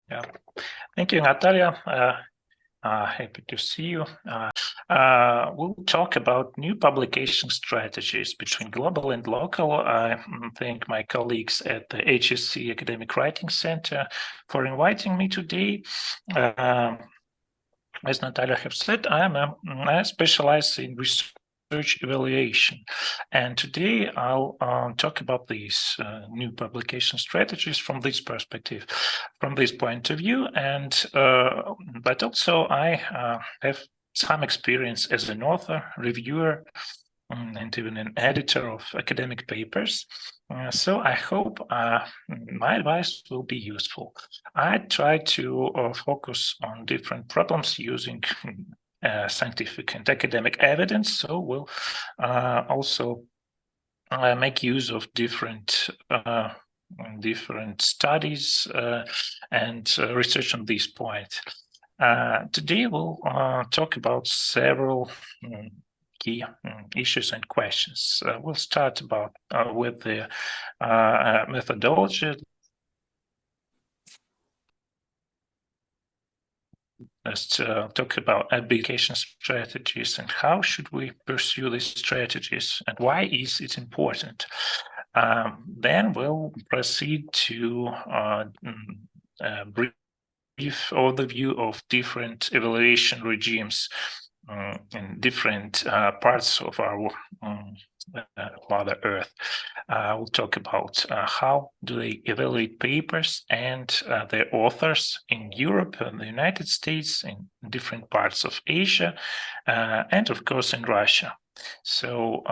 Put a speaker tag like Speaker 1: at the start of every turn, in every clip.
Speaker 1: Yeah, thank you, Natalia. Happy to see you. We'll talk about new publication strategies between global and local. I thank my colleagues at the HSE Academic Writing Center for inviting me today. As Natalia have said, I specialize in research evaluation, and today I'll talk about these new publication strategies from this perspective, from this point of view, and but also I have some experience as an author, reviewer, and even an editor of academic papers. So I hope my advice will be useful. I try to focus on different problems using scientific and academic evidence. So we'll also make use of different studies and research on this point. Today we'll talk about several key issues and questions. We'll start with the methodology. Let's talk about application strategies and how should we pursue these strategies and why is it important. Then we'll proceed to brief overview of different evaluation regimes in different parts of our Mother Earth. We'll talk about how do they evaluate papers and their authors in Europe and the United States, in different parts of Asia, and of course in Russia. So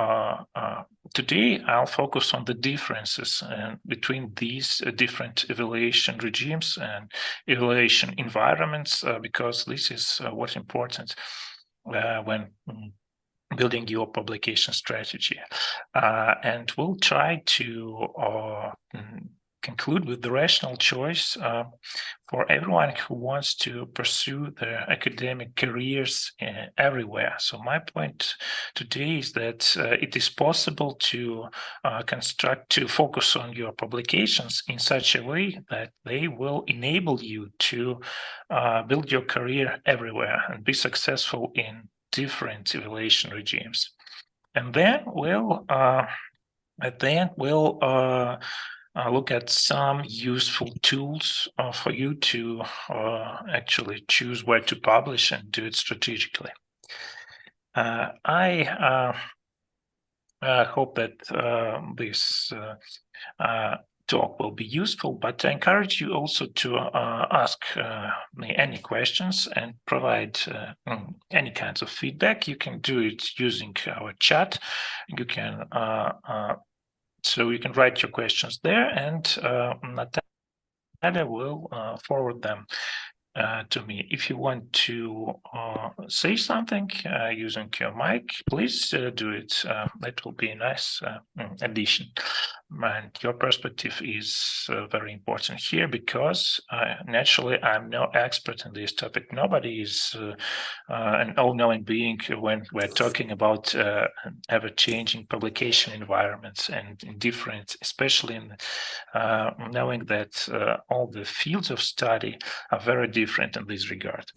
Speaker 1: today I'll focus on the differences between these different evaluation regimes and evaluation environments, because this is what's important when building your publication strategy. And we'll try to conclude with the rational choice for everyone who wants to pursue their academic careers everywhere. So my point today is that it is possible to focus on your publications in such a way that they will enable you to build your career everywhere and be successful in different evaluation regimes. And then we'll look at some useful tools for you to actually choose where to publish and do it strategically. I hope that this talk will be useful, but I encourage you also to ask me any questions and provide any kinds of feedback. You can do it using our chat. You can so you can write your questions there, and Natalia will forward them to me. If you want to say something using your mic, please do it. That will be a nice addition. And your perspective is very important here because naturally I'm no expert in this topic. Nobody is an all-knowing being when we're talking about ever-changing publication environments and in different, especially in knowing that all the fields of study are very different in this regard.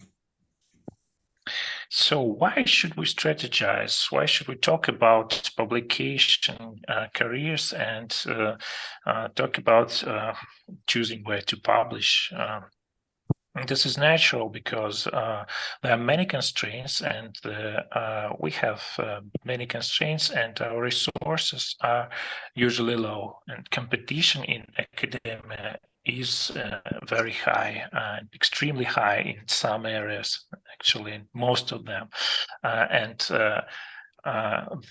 Speaker 1: So why should we strategize? Why should we talk about publication careers and talk about choosing where to publish? This is natural because there are many constraints, and we have many constraints, and our resources are usually low, and competition in academia is very high, extremely high in some areas, actually in most of them. And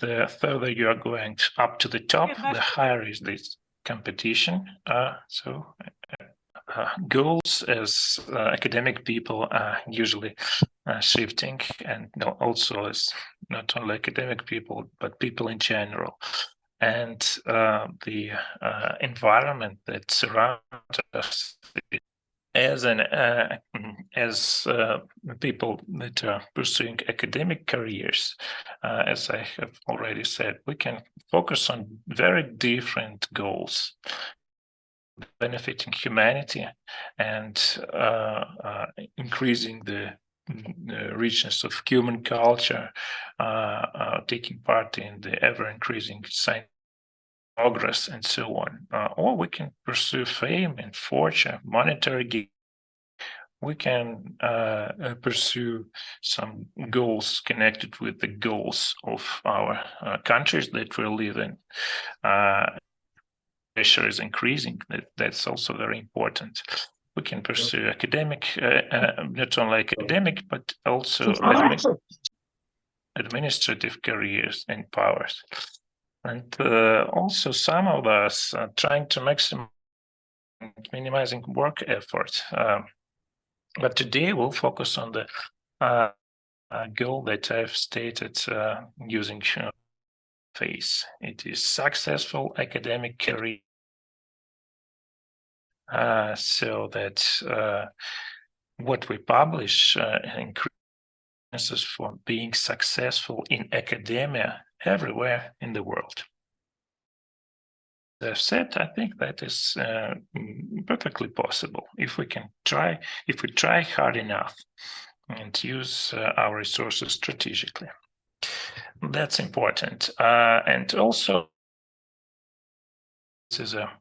Speaker 1: the further you are going up to the top, the higher is this competition. Goals as academic people are usually shifting, and also as not only academic people, but people in general. And the environment that surrounds us as people that are pursuing academic careers, as I have already said, we can focus on very different goals. benefiting humanity and increasing the richness of human culture, taking part in the ever-increasing science progress and so on. Or we can pursue fame and fortune, monetary gain. We can pursue some goals connected with the goals of our countries that we live in. Pressure is increasing. That's also very important. We can pursue academic, not only academic, but also administrative careers and powers. And also some of us are trying to maximize minimizing work effort. But today we'll focus on the goal that I've stated using phase. It is successful academic career. So that what we publish increases for being successful in academia everywhere in the world. As I've said, I think that is perfectly possible if we try hard enough and use our resources strategically. That's important. And also, this is a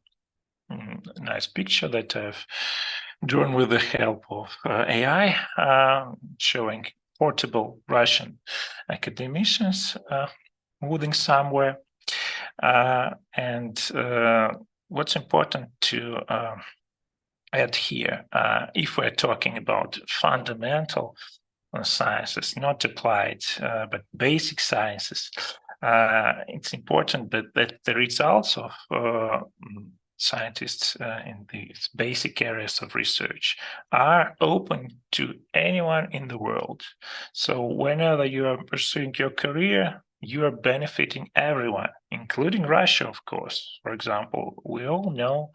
Speaker 1: nice picture that I've drawn with the help of AI, showing portable Russian academicians moving somewhere. And what's important to add here, if we're talking about fundamental sciences, not applied, but basic sciences, it's important that the results of scientists in these basic areas of research are open to anyone in the world. So whenever you are pursuing your career, you are benefiting everyone, including Russia, of course. For example, we all know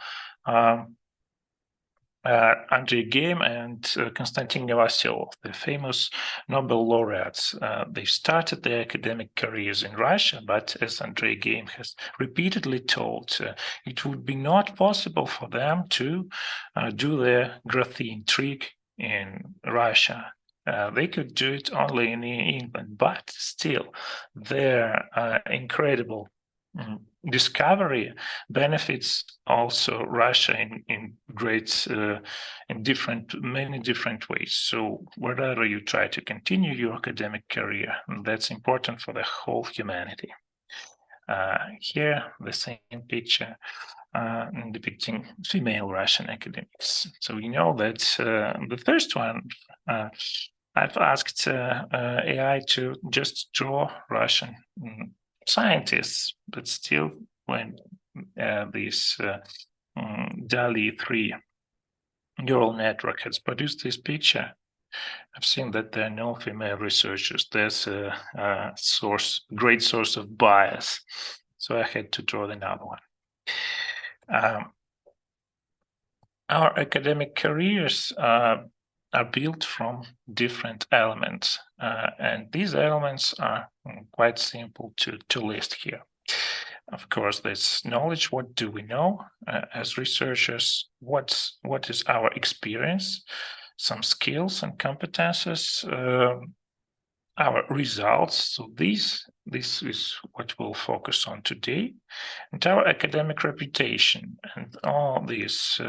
Speaker 1: Andrei Geim and Konstantin Novoselov, the famous Nobel laureates. They started their academic careers in Russia, but as Andrei Geim has repeatedly told, it would be not possible for them to do their graphene trick in Russia. They could do it only in England, but still their incredible discovery benefits also Russia in great, in many different ways. So wherever you try to continue your academic career, that's important for the whole humanity. Here, the same picture depicting female Russian academics. So you know that the first one, I've asked AI to just draw Russian scientists, but still when this DALI 3 neural network has produced this picture, I've seen that there are no female researchers. There's a great source of bias. So I had to draw another one. Our academic careers are built from different elements, and these elements are quite simple to list here. Of course, there's knowledge. What do we know as researchers? What is our experience? Some skills and competences, our results. So this is what we'll focus on today, and our academic reputation, and all these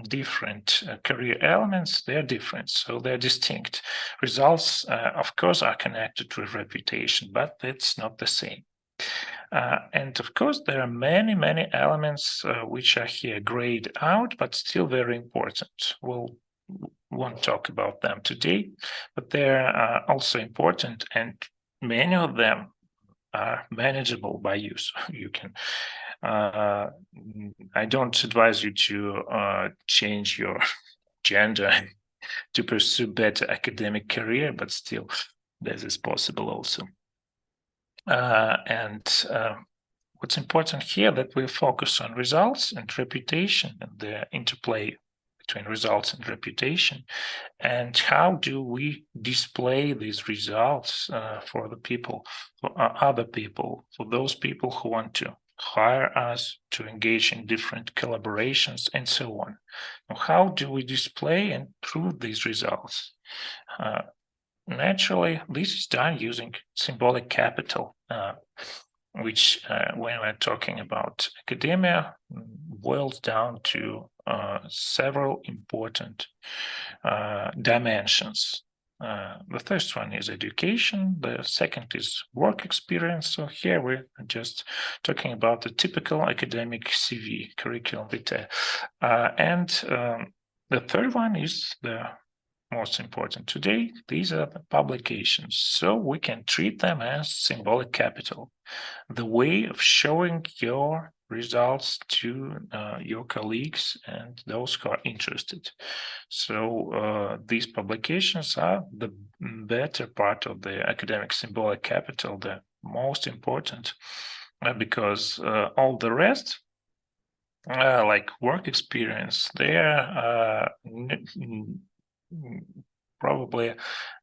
Speaker 1: different career elements. They're different, so they're distinct. Results, of course, are connected with reputation, but that's not the same. And of course, there are many elements which are here grayed out, but still very important. We'll won't talk about them today, but they're also important, and many of them are manageable by you. So you can. I don't advise you to change your gender to pursue better academic career, but still, this is possible also. What's important here that we focus on results and reputation and the interplay between results and reputation, and how do we display these results for the people, for other people, for those people who want to hire us, to engage in different collaborations, and so on. Now, how do we display and prove these results? Naturally, this is done using symbolic capital, which, when we're talking about academia, boils down to several important dimensions. The first one is education, the second is work experience. So here we're just talking about the typical academic CV, curriculum vitae. And the third one is the most important today. These are the publications, so we can treat them as symbolic capital, the way of showing your results to your colleagues and those who are interested. So these publications are the better part of the academic symbolic capital, the most important, because all the rest, like work experience, they're probably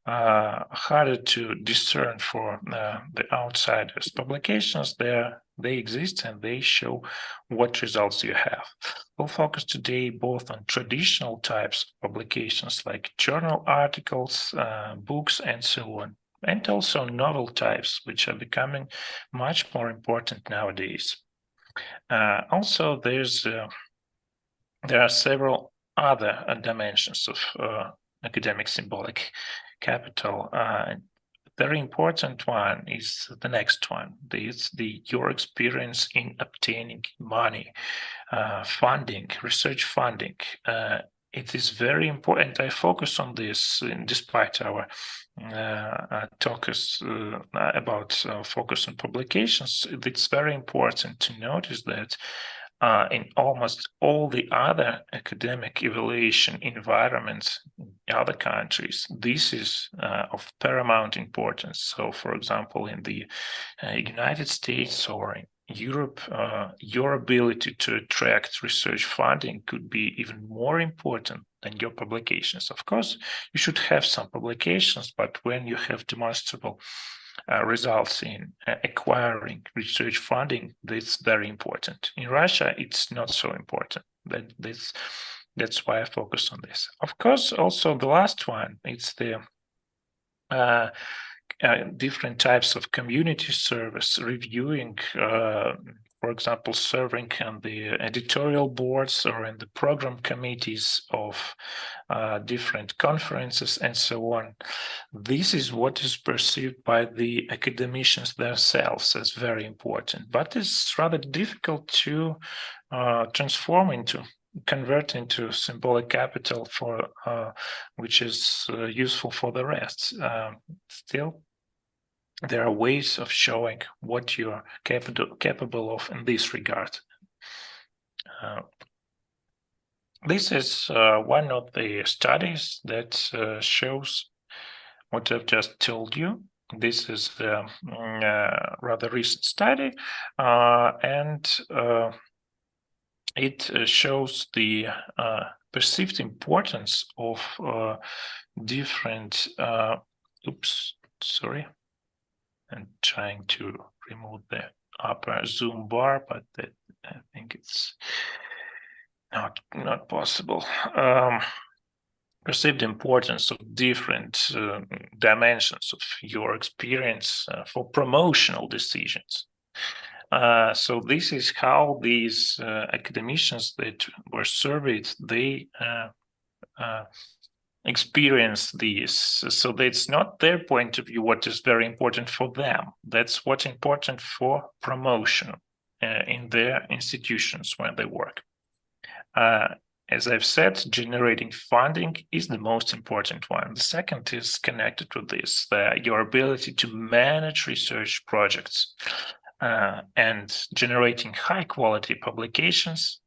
Speaker 1: harder to discern for the outsiders. Publications, they exist and they show what results you have. We'll focus today both on traditional types of publications like journal articles, books, and so on, and also novel types, which are becoming much more important nowadays. Also, there are several other dimensions of academic symbolic capital. Very important one is the next one. It's your experience in obtaining money, funding, research funding. It is very important. I focus on this despite our talks about focus on publications. It's very important to notice that in almost all the other academic evaluation environments in other countries, this is of paramount importance. So, for example, in the United States or in Europe, your ability to attract research funding could be even more important than your publications. Of course, you should have some publications, but when you have demonstrable results in acquiring research funding, that's very important. In Russia, it's not so important. That's why I focus on this. Of course, also the last one, it's the different types of community service, reviewing, for example, serving on the editorial boards or in the program committees of different conferences and so on. This is what is perceived by the academicians themselves as very important, but it's rather difficult to convert into symbolic capital for which is useful for the rest. Still, there are ways of showing what you are capable of in this regard. This is one of the studies that shows what I've just told you. This is a rather recent study, and it shows the perceived importance of different. Oops, sorry. I'm trying to remove the upper zoom bar, but I think it's not possible. Perceived importance of different dimensions of your experience for promotional decisions. So this is how these academicians that were surveyed, they experience these. So that's not their point of view what is very important for them. That's what's important for promotion in their institutions when they work. As I've said, generating funding is the most important one. The second is connected to this, your ability to manage research projects and generating high quality publications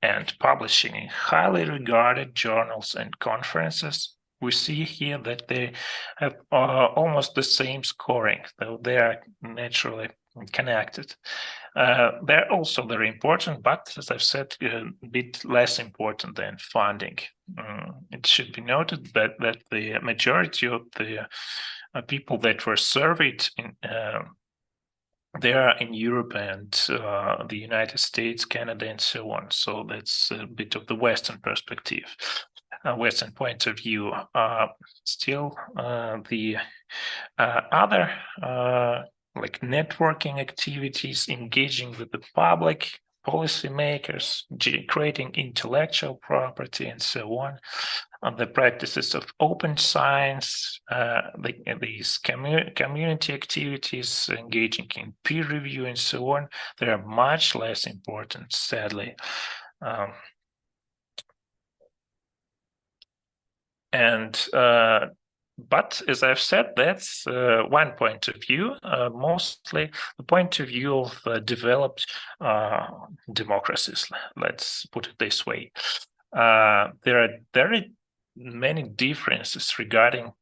Speaker 1: and publishing in highly regarded journals and conferences. We see here that they have almost the same scoring, though they are naturally connected. They're also very important, but as I've said, a bit less important than funding. It should be noted that the majority of the people that were surveyed They are in Europe and the United States, Canada, and so on. So that's a bit of the Western perspective, Western point of view. Still, the other like networking activities, engaging with the public, policymakers, creating intellectual property, and so on. The practices of open science, these community activities, engaging in peer review, and so on, they are much less important, sadly. But as I've said, that's one point of view, mostly the point of view of developed democracies, let's put it this way. There are very many differences regarding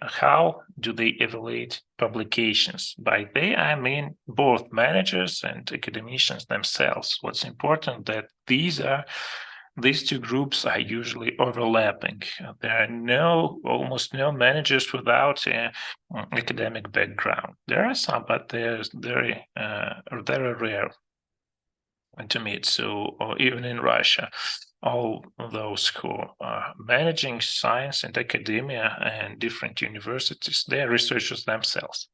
Speaker 1: how do they evaluate publications. By they, I mean both managers and academicians themselves. What's important that these two groups are usually overlapping. There are almost no managers without an academic background. There are some, but they're very rare to meet. So, or even in Russia, all those who are managing science and academia and different universities, they are researchers themselves.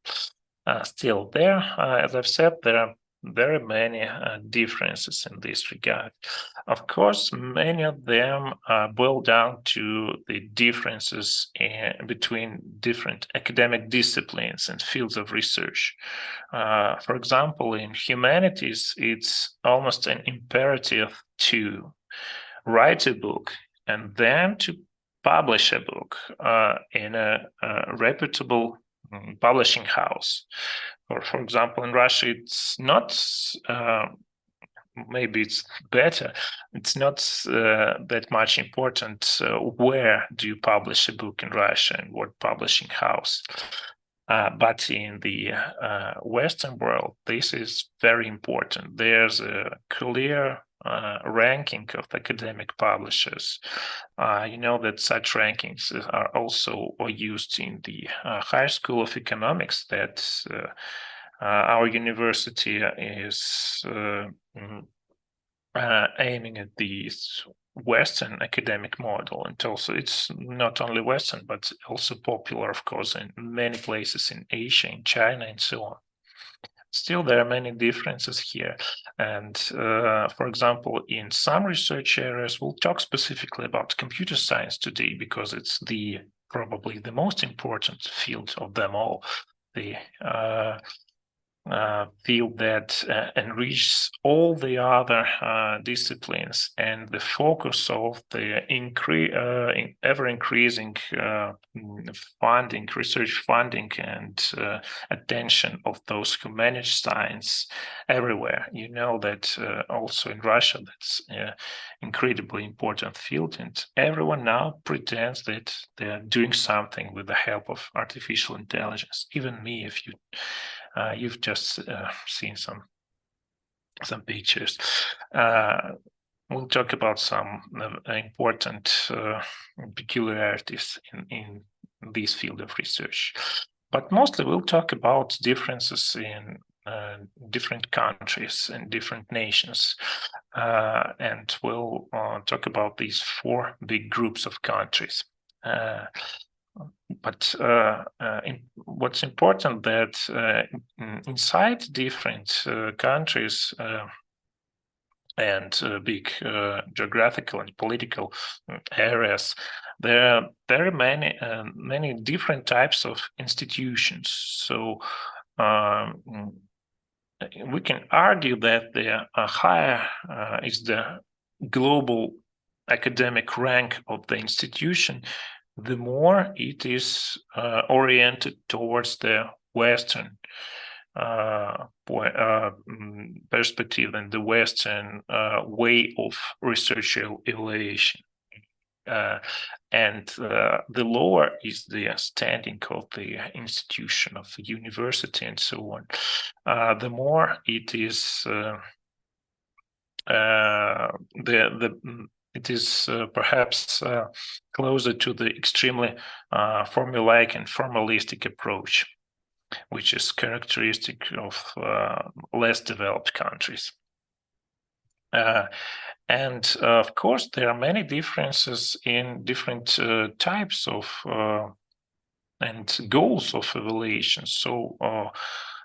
Speaker 1: Still, as I've said, there are very many differences in this regard. Of course, many of them boil down to the differences between different academic disciplines and fields of research. For example, in humanities, it's almost an imperative to write a book and then to publish a book in a reputable publishing house. Or, for example, in Russia, it's not, maybe it's better, it's not that much important where do you publish a book in Russia and what publishing house. But in the Western world, this is very important. There's a clear ranking of academic publishers. You know that such rankings are also used in the High School of Economics that our university is aiming at the Western academic model, and also it's not only Western but also popular, of course, in many places in Asia, in China, and so on. Still, there are many differences here, and for example, in some research areas, we'll talk specifically about computer science today because it's probably the most important field of them all. The field that enriches all the other disciplines, and the focus of the ever-increasing research funding and attention of those who manage science everywhere. You know that also in Russia, that's an incredibly important field, and everyone now pretends that they're doing something with the help of artificial intelligence. Even me, if you've just seen some pictures. We'll talk about some important peculiarities in this field of research. But mostly we'll talk about differences in different countries and different nations. And we'll talk about these four big groups of countries. But what's important that inside different countries and big geographical and political areas, there are very many different types of institutions. So we can argue that the higher is the global academic rank of the institution, the more it is oriented towards the Western perspective and the Western way of research evaluation. And the lower is the standing of the institution, of the university, and so on. The more it is it is perhaps closer to the extremely formulaic and formalistic approach. which is characteristic of less developed countries. And of course, there are many differences in different types of and goals of evaluation. So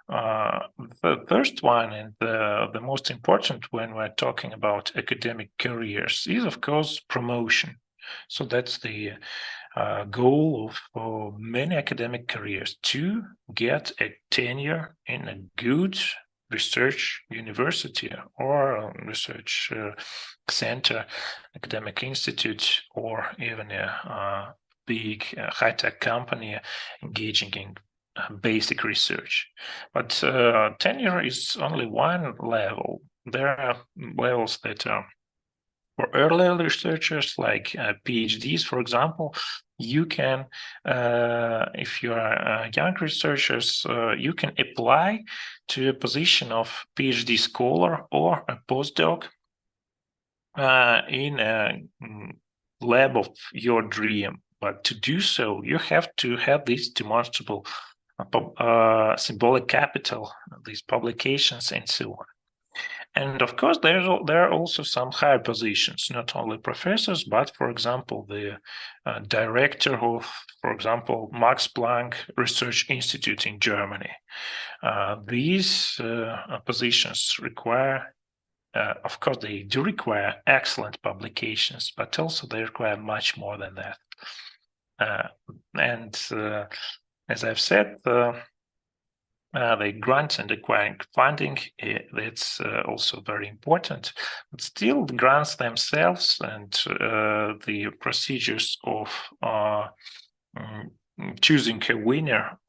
Speaker 1: the first one and the most important when we're talking about academic careers is, of course, promotion. So that's the goal of many academic careers, to get a tenure in a good research university or research center, academic institute, or even a big high-tech company engaging in basic research. But tenure is only one level. There are levels that are for early researchers, like PhDs, for example. You can, if you are young researchers, you can apply to a position of PhD scholar or a postdoc in a lab of your dream. But to do so, you have to have this demonstrable symbolic capital, these publications, and so on. And of course, there are also some higher positions, not only professors, but, for example, the director of, for example, Max Planck Research Institute in Germany. These positions require, of course, they do require excellent publications, but also they require much more than that. And as I've said, the grants and acquiring funding, that's also very important. But still, the grants themselves and the procedures of choosing a winner,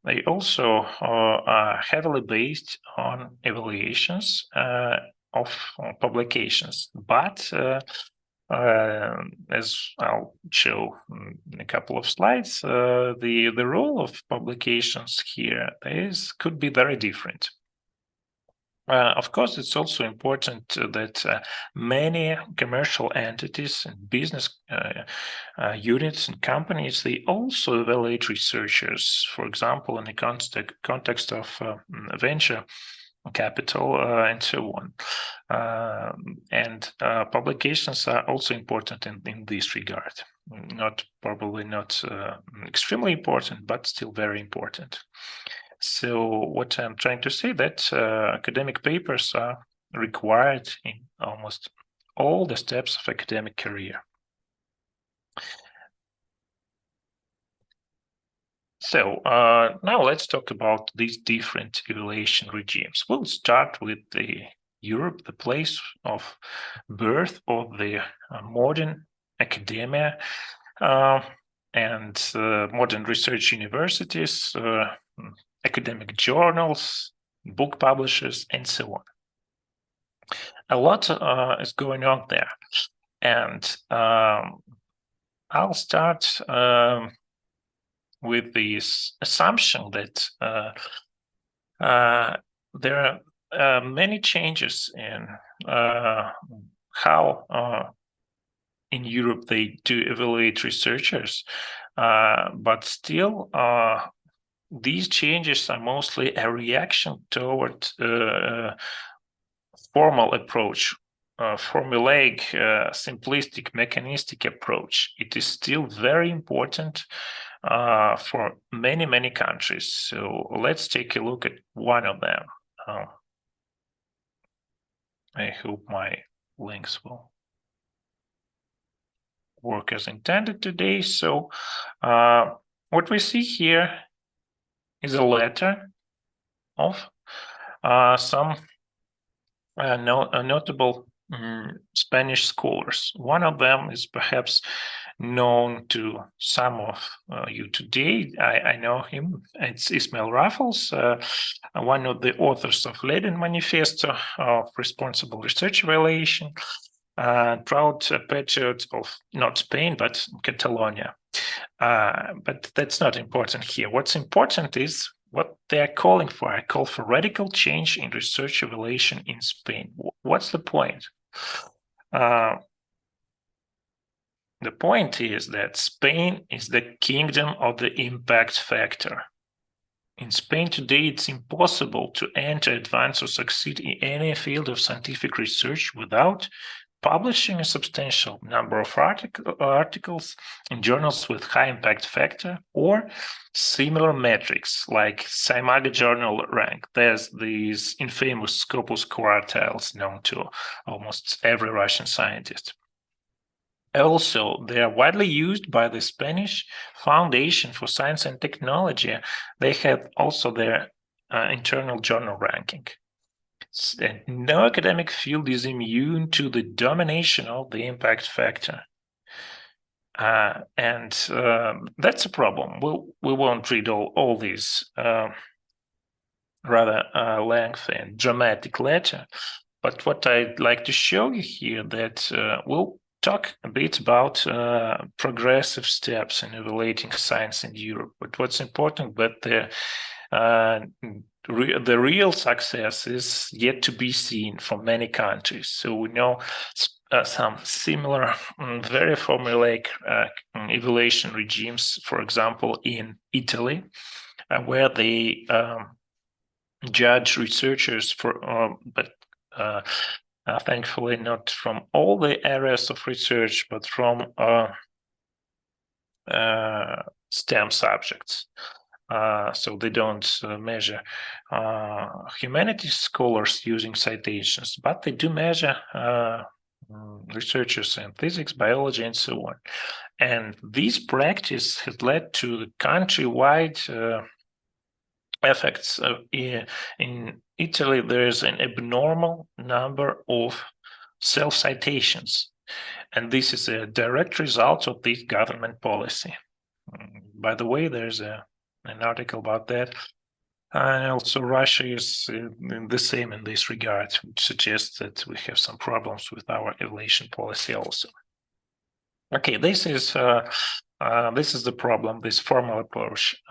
Speaker 1: they also are heavily based on evaluations of publications. But as I'll show in a couple of slides, the role of publications here could be very different. Of course, it's also important that many commercial entities and business units and companies, they also evaluate researchers, for example, in the context of venture capital and so on. And publications are also important in this regard. Probably not extremely important, but still very important. So what I'm trying to say, that academic papers are required in almost all the steps of academic career. So now let's talk about these different evaluation regimes. We'll start with Europe, the place of birth of the modern academia and modern research universities, academic journals, book publishers, and so on. A lot is going on there. And I'll start with this assumption that there are many changes in how in Europe they do evaluate researchers, but still these changes are mostly a reaction toward formal approach, formulaic, simplistic, mechanistic approach. It is still very important for many countries. So let's take a look at one of them. I hope my links will work as intended today. So what we see here is a letter of some notable Spanish scholars. One of them is perhaps known to some of you today. I know him. It's Ismail Raffles, one of the authors of Leiden Manifesto of Responsible Research Evaluation, proud patriot of not Spain, but Catalonia. But that's not important here. What's important is what they are calling for. I call for radical change in research evaluation in Spain. What's the point? The point is that Spain is the kingdom of the impact factor. In Spain today, it's impossible to enter, advance, or succeed in any field of scientific research without publishing a substantial number of articles in journals with high impact factor or similar metrics like Scimaga journal rank. There's these infamous Scopus quartiles known to almost every Russian scientist. Also, they are widely used by the Spanish Foundation for Science and Technology. They have also their internal journal ranking. And no academic field is immune to the domination of the impact factor. That's a problem. We won't read all these rather lengthy and dramatic letter, but what I'd like to show you here that we'll talk a bit about progressive steps in evaluating science in Europe. But what's important, that the real success is yet to be seen for many countries. So we know some similar, very formulaic evaluation regimes, for example, in Italy, where they judge researchers for, but thankfully not from all the areas of research, but from STEM subjects. So they don't measure humanities scholars using citations, but they do measure researchers in physics, biology, and so on. And this practice has led to the countrywide effects. In Italy, there is an abnormal number of self-citations, and this is a direct result of this government policy. By the way, there's an article about that. And also Russia is the same in this regard, which suggests that we have some problems with our evaluation policy also. Okay, this is the problem, this formal approach.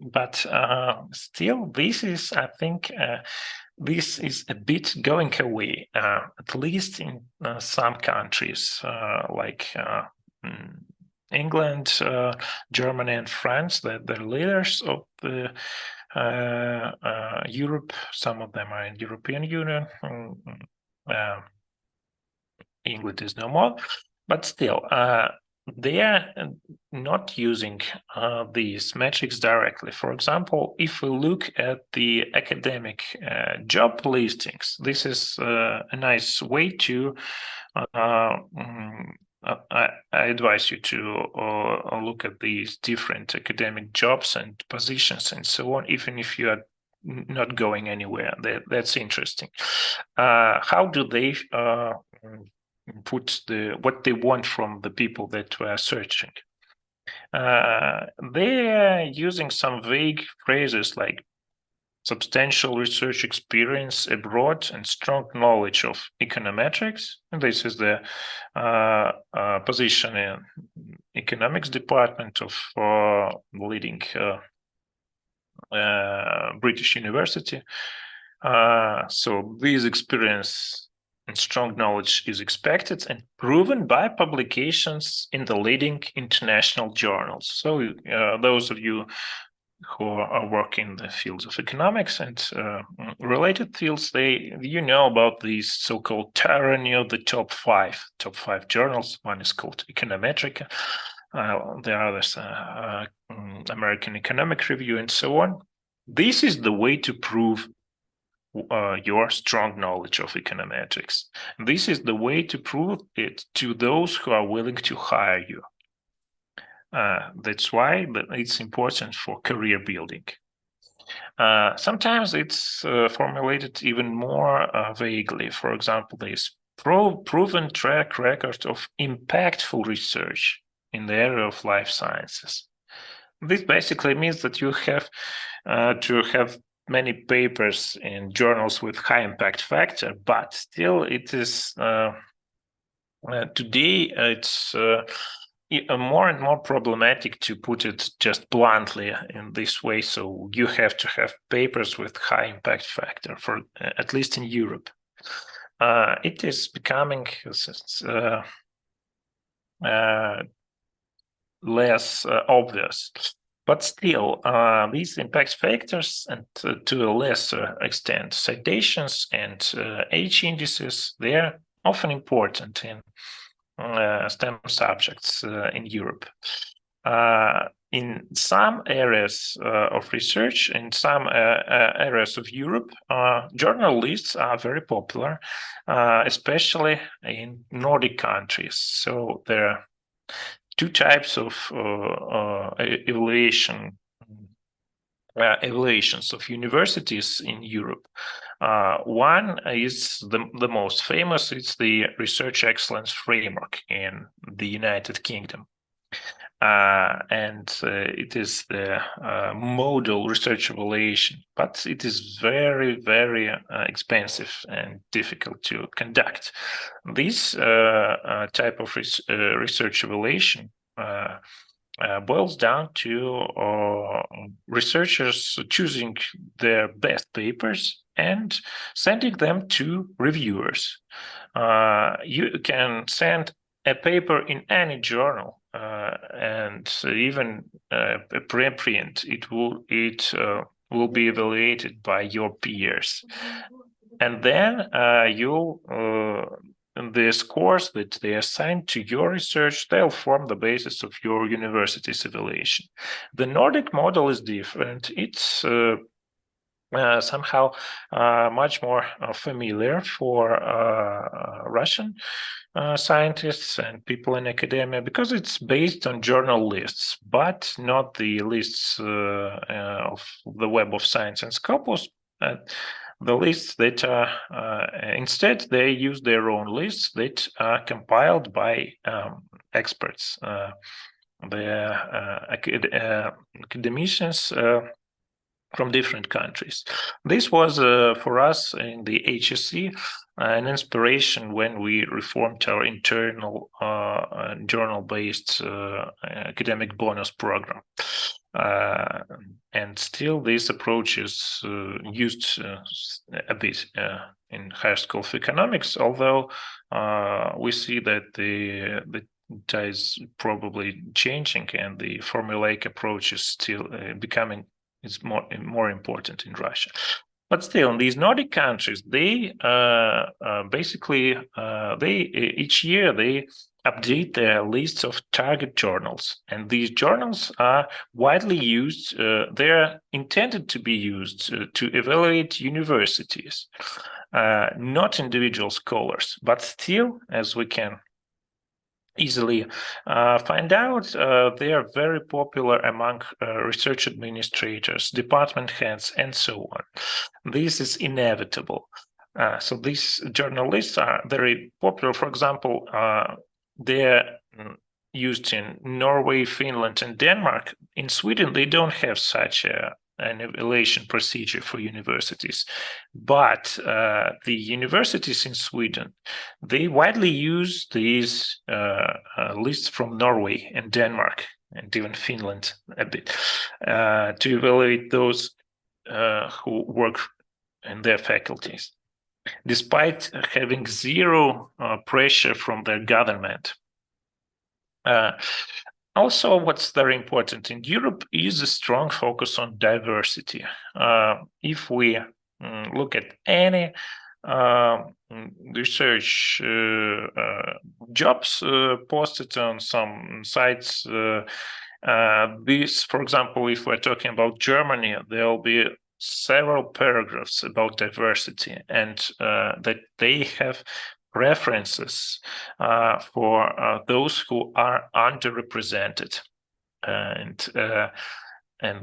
Speaker 1: But still, this is, I think, this is a bit going away, at least in some countries like England, Germany, and France, that the leaders of the Europe, some of them are in European Union. England is no more, but still, they are not using these metrics directly. For example, if we look at the academic job listings, this is a nice way to I advise you to look at these different academic jobs and positions and so on, even if you are not going anywhere. That's interesting. How do they put what they want from the people that were searching? They are using some vague phrases like substantial research experience abroad and strong knowledge of econometrics. And this is the position in economics department of leading British university. So this experience and strong knowledge is expected and proven by publications in the leading international journals. So those of you who are working in the fields of economics and related fields, you know about these so-called tyranny of the top five journals. One is called Econometrica, the others American Economic Review, and so on. This is the way to prove your strong knowledge of econometrics. This is the way to prove it to those who are willing to hire you. That's why it's important for career building. Sometimes it's formulated even more vaguely. For example, there's proven track record of impactful research in the area of life sciences. This basically means that you have to have many papers in journals with high impact factor, but still it is today it's more and more problematic to put it just bluntly in this way. So you have to have papers with high impact factor, for at least in Europe. It is becoming less obvious. But still, these impact factors, and to a lesser extent, citations and H indices, they're often important in STEM subjects in Europe. In some areas of research, in some areas of Europe, journal lists are very popular, especially in Nordic countries. So there are two types of evaluations of universities in Europe. One is the most famous. It's the Research Excellence Framework in the United Kingdom. And it is the model research evaluation, but it is very, very expensive and difficult to conduct. This type of research evaluation boils down to researchers choosing their best papers and sending them to reviewers. You can send a paper in any journal, and even a preprint. It will be evaluated by your peers, and then the scores that they assign to your research, they'll form the basis of your university's evaluation. The Nordic model is different. It's somehow much more familiar for Russian scientists and people in academia, because it's based on journal lists, but not the lists of the Web of Science and Scopus. The lists that are instead they use their own lists that are compiled by experts, academicians from different countries. This was for us in the HSE an inspiration when we reformed our internal journal-based academic bonus program. And still this approach is used a bit in higher school of economics, although we see that the is probably changing and the formulaic approach is still becoming more important in Russia. But still, in these Nordic countries, they basically each year they update their lists of target journals, and these journals are widely used. They're intended to be used to evaluate universities, not individual scholars. But still, as we can easily find out, they are very popular among research administrators, department heads, and so on. This is inevitable. So these journalists are very popular. For example, they're used in Norway, Finland, and Denmark. In Sweden, they don't have such an evaluation procedure for universities, but the universities in Sweden, they widely use these lists from Norway and Denmark and even Finland a bit to evaluate those who work in their faculties, despite having zero pressure from their government. Also, what's very important in Europe is a strong focus on diversity. If we look at any research jobs posted on some sites, this, for example, if we're talking about Germany, there will be several paragraphs about diversity, and that they have preferences for those who are underrepresented, and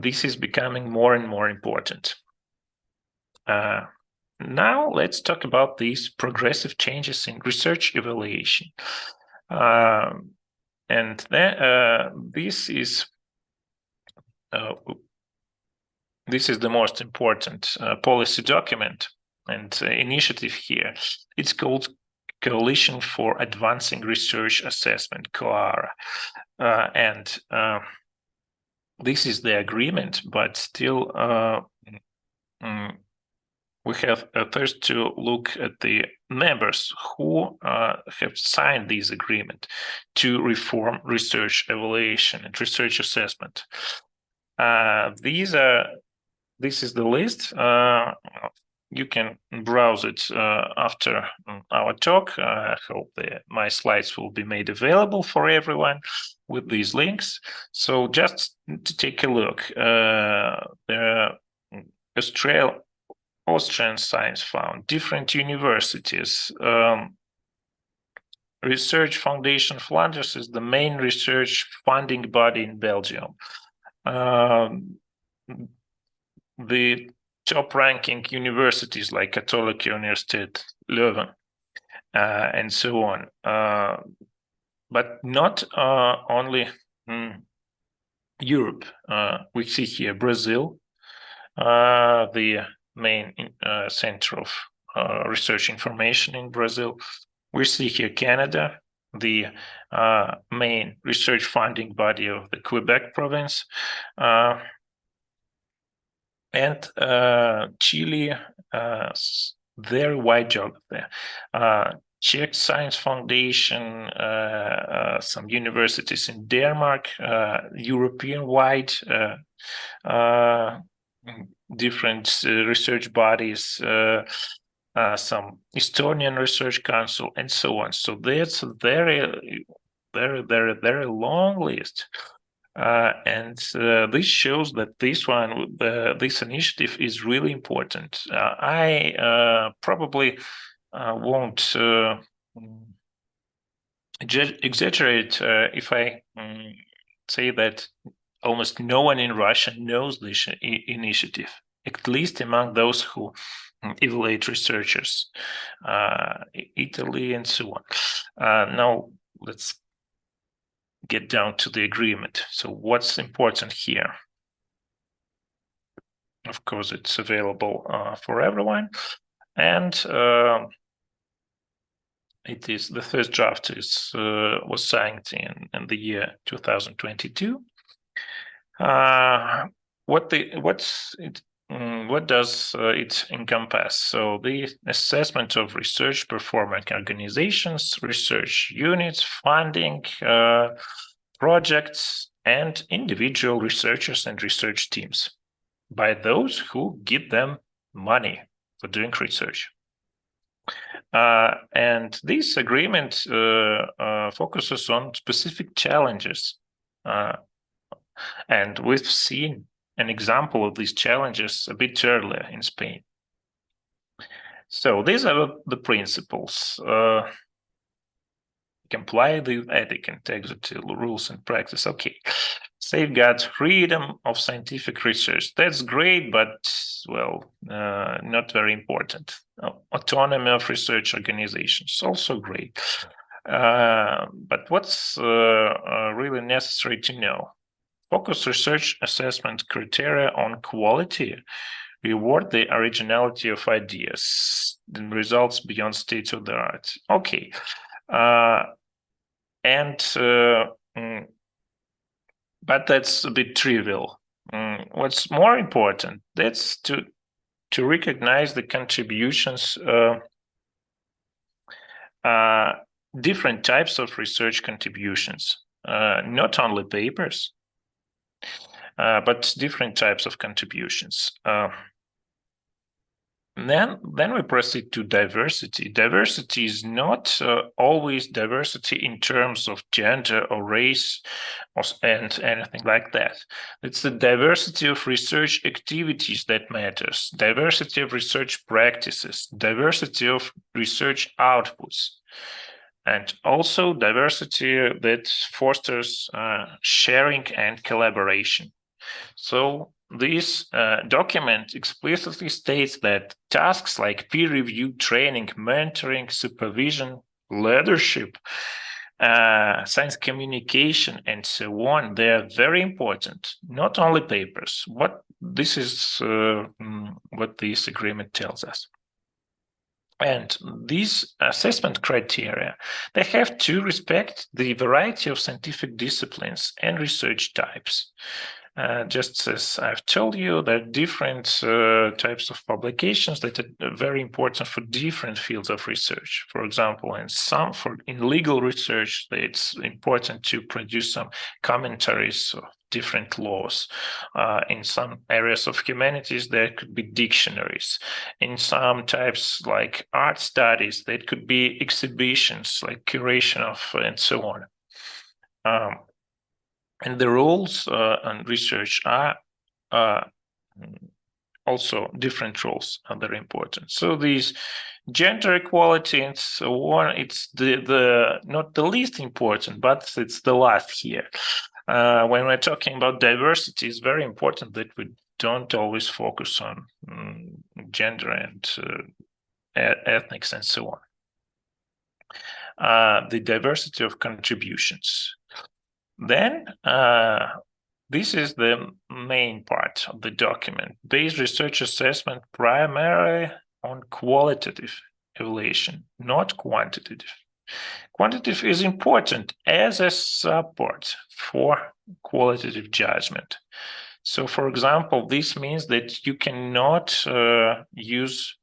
Speaker 1: this is becoming more and more important. Now let's talk about these progressive changes in research evaluation, and this is the most important policy document and initiative here. It's called Coalition for Advancing Research Assessment, COARA, and this is the agreement, but still we have first to look at the members who have signed this agreement to reform research evaluation and research assessment. This is the list. You can browse it after our talk. I hope that my slides will be made available for everyone with these links. So just to take a look, the Austrian Science Fund, different universities. Research Foundation Flanders is the main research funding body in Belgium. The top-ranking universities like Katholieke Universiteit Leuven and so on. But not only Europe. We see here Brazil, the main center of research information in Brazil. We see here Canada, the main research funding body of the Quebec province. And Chile, very wide geography. Czech Science Foundation, some universities in Denmark, European-wide, different research bodies, some Estonian Research Council, and so on. So that's a very long list. And this shows that this initiative is really important. I probably won't exaggerate if I say that almost no one in Russia knows this initiative, at least among those who evaluate researchers, Italy and so on. Now let's get down to the agreement. So what's important here? Of course, it's available for everyone, and it is the first draft was signed in the year 2022. What does it encompass? So the assessment of research performing organizations, research units, funding, projects, and individual researchers and research teams by those who give them money for doing research. And this agreement focuses on specific challenges. And we've seen an example of these challenges a bit earlier in Spain. So these are the principles. Comply the ethic, integrity, rules, and practice. Okay. Safeguard freedom of scientific research. That's great, but, well, not very important. Autonomy of research organizations, also great. But what's really necessary to know? Focus research assessment criteria on quality, reward the originality of ideas, and results beyond state of the art. Okay. But that's a bit trivial. What's more important, that's to recognize the contributions, different types of research contributions, not only papers, but different types of contributions. Then we proceed to diversity. Diversity is not always diversity in terms of gender or race and anything like that. It's the diversity of research activities that matters, diversity of research practices, diversity of research outputs, and also diversity that fosters sharing and collaboration. So this document explicitly states that tasks like peer review, training, mentoring, supervision, leadership, science communication, and so on, they are very important, not only papers. This is what this agreement tells us. And these assessment criteria, they have to respect the variety of scientific disciplines and research types. Just as I've told you, there are different types of publications that are very important for different fields of research. For example, in legal research, it's important to produce some commentaries different laws. In some areas of humanities, there could be dictionaries. In some types like art studies, there could be exhibitions like curation of and so on. And the rules and research are also different roles are very important. So these gender equality and so on, it's the not the least important, but it's the last here. When we're talking about diversity, it's very important that we don't always focus on gender and ethnics and so on. The diversity of contributions. Then this is the main part of the document. Based research assessment primarily on qualitative evaluation, not quantitative. Quantitative is important as a support for qualitative judgment. So, for example, this means that you cannot use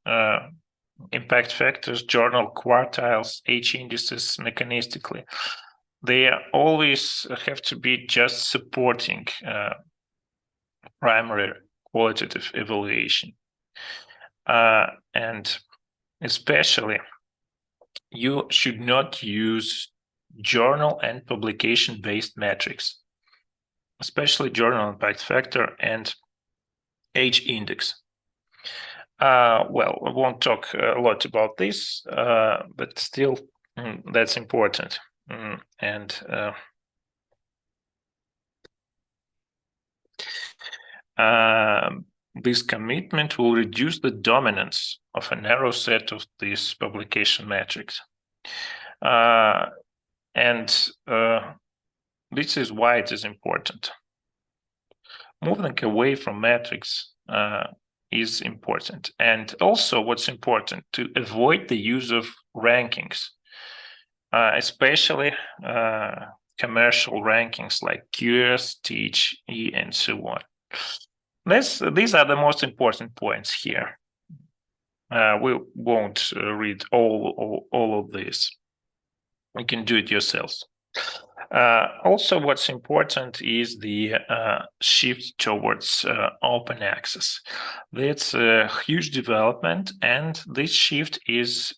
Speaker 1: impact factors, journal quartiles, H indices mechanistically. They always have to be just supporting primary qualitative evaluation. And especially, you should not use journal and publication-based metrics, especially journal impact factor and H index. Well, I won't talk a lot about this, but still, that's important. This commitment will reduce the dominance of a narrow set of these publication metrics. This is why it is important. Moving away from metrics is important. And also what's important, to avoid the use of rankings, especially commercial rankings like QS, THE, and so on. These are the most important points here. We won't read all of this. You can do it yourselves. Also, what's important is the shift towards open access. That's a huge development, and this shift is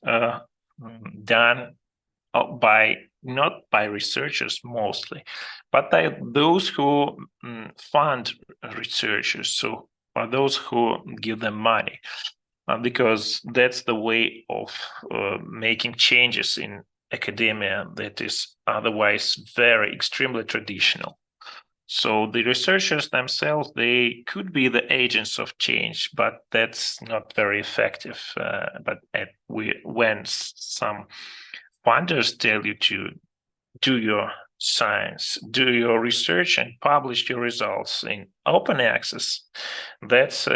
Speaker 1: done not by researchers mostly, but by those who fund researchers, so are those who give them money, because that's the way of making changes in academia that is otherwise very extremely traditional. So the researchers themselves, they could be the agents of change, but that's not very effective. But when some funders tell you to do your science, do your research, and publish your results in open access, that's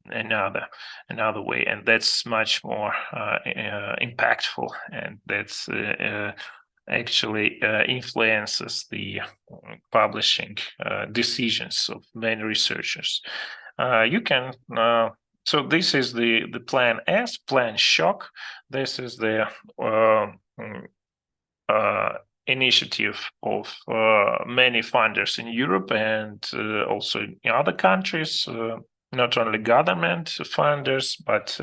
Speaker 1: another way, and that's much more impactful, and that's actually influences the publishing decisions of many researchers. You can so this is the plan S, plan shock. This is the initiative of many funders in Europe and also in other countries, not only government funders, but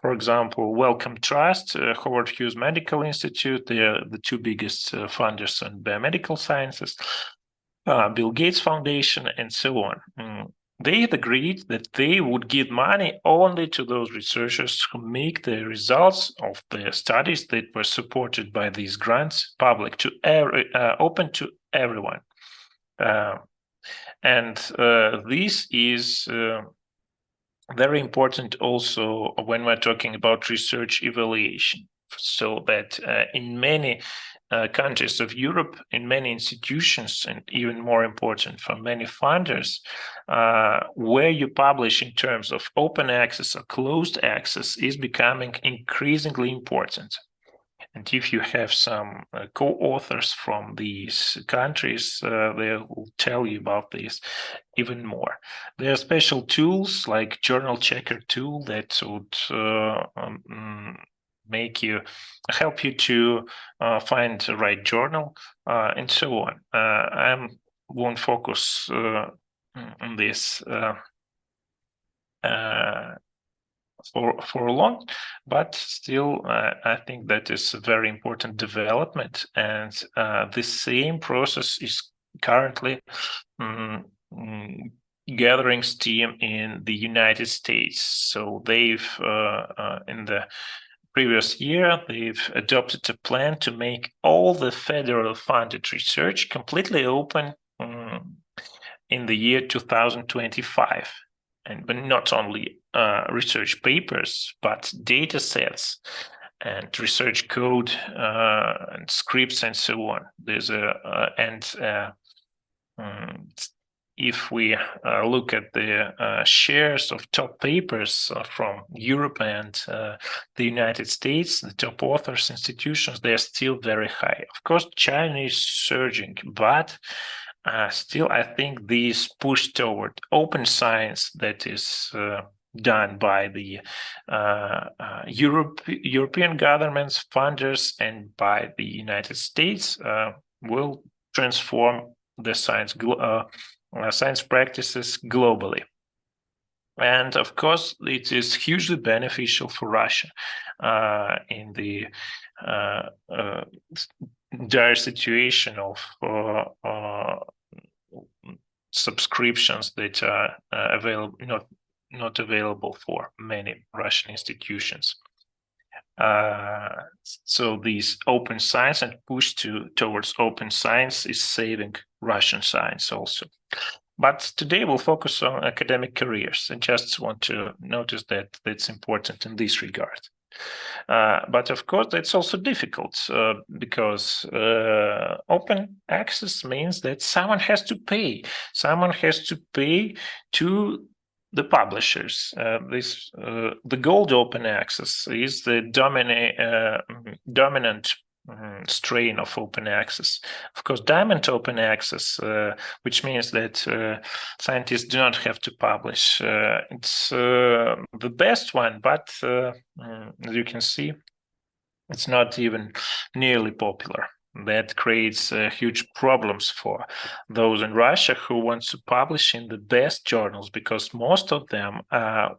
Speaker 1: for example, Wellcome Trust, Howard Hughes Medical Institute, they're the two biggest funders in biomedical sciences, Bill Gates Foundation, and so on. They had agreed that they would give money only to those researchers who make the results of the studies that were supported by these grants public to open to everyone. This is very important also when we're talking about research evaluation, so that in many countries of Europe, in many institutions, and even more important for many funders, where you publish in terms of open access or closed access is becoming increasingly important. And if you have some co-authors from these countries, they will tell you about this even more. There are special tools like Journal Checker tool that would help you to find the right journal and so on. I'm won't focus on this for long, but still, I think that is a very important development, and the same process is currently gathering steam in the United States. So they've in the previous year, they've adopted a plan to make all the federal funded research completely open in the year 2025. But not only research papers, but data sets and research code and scripts and so on. There's if we look at the shares of top papers from Europe and the United States, the top authors, institutions, they're still very high. Of course, China is surging, but still, I think this push toward open science that is done by the European governments, funders, and by the United States will transform the science practices globally. And of course, it is hugely beneficial for Russia in the dire situation of subscriptions that are available, not available for many Russian institutions. So this open science and push towards open science is saving Russian science also. But today we'll focus on academic careers. I just want to notice that that's important in this regard. But of course, it's also difficult because open access means that someone has to pay. Someone has to pay to the publishers. The gold open access is the dominant strain of open access. Of course, diamond open access, which means that scientists do not have to publish. It's the best one, but as you can see, it's not even nearly popular. That creates huge problems for those in Russia who want to publish in the best journals, because most of them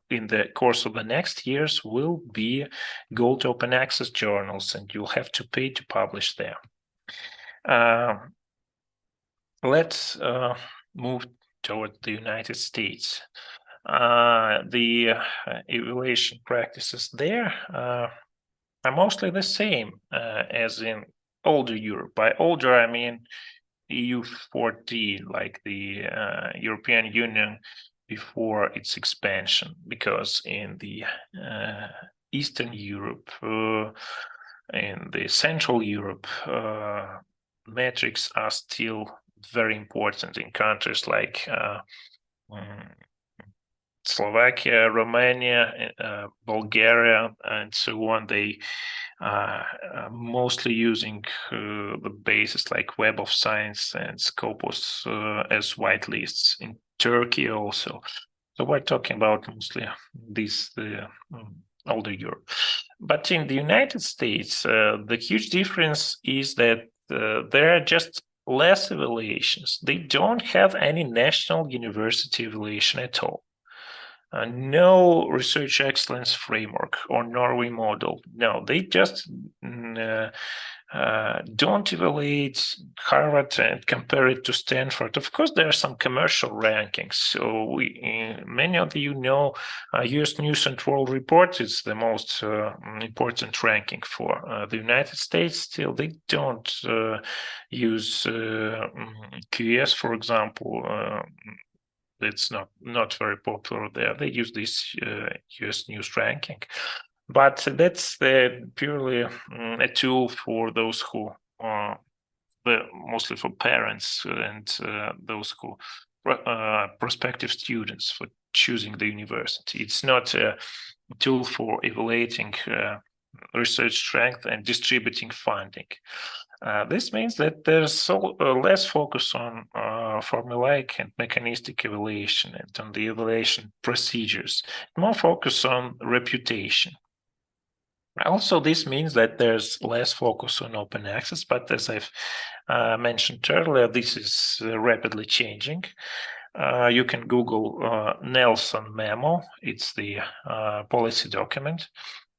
Speaker 1: in the course of the next years will be gold open access journals, and you'll have to pay to publish there. Let's move toward the United States. The evaluation practices there are mostly the same as in older Europe. By older, I mean EU 14, like the European Union before its expansion, because in the Eastern Europe, in the Central Europe, metrics are still very important in countries like Slovakia, Romania, Bulgaria, and so on. They mostly using the bases like Web of Science and Scopus as whitelists. In Turkey also. So we're talking about mostly this older Europe. But in the United States, the huge difference is that there are just less evaluations. They don't have any national university evaluation at all. No research excellence framework or Norway model. No, they just don't evaluate Harvard and compare it to Stanford. Of course, there are some commercial rankings. So many of you know US News and World Report is the most important ranking for the United States. Still, they don't use QS, for example. It's not very popular there. They use this US News ranking, but that's purely a tool for those who mostly for parents and those who prospective students for choosing the university. It's not a tool for evaluating research strength and distributing funding. This means that there's less focus on formulaic and mechanistic evaluation and on the evaluation procedures, more focus on reputation. Also, this means that there's less focus on open access, but as I've mentioned earlier, this is rapidly changing. You can Google Nelson Memo. It's the policy document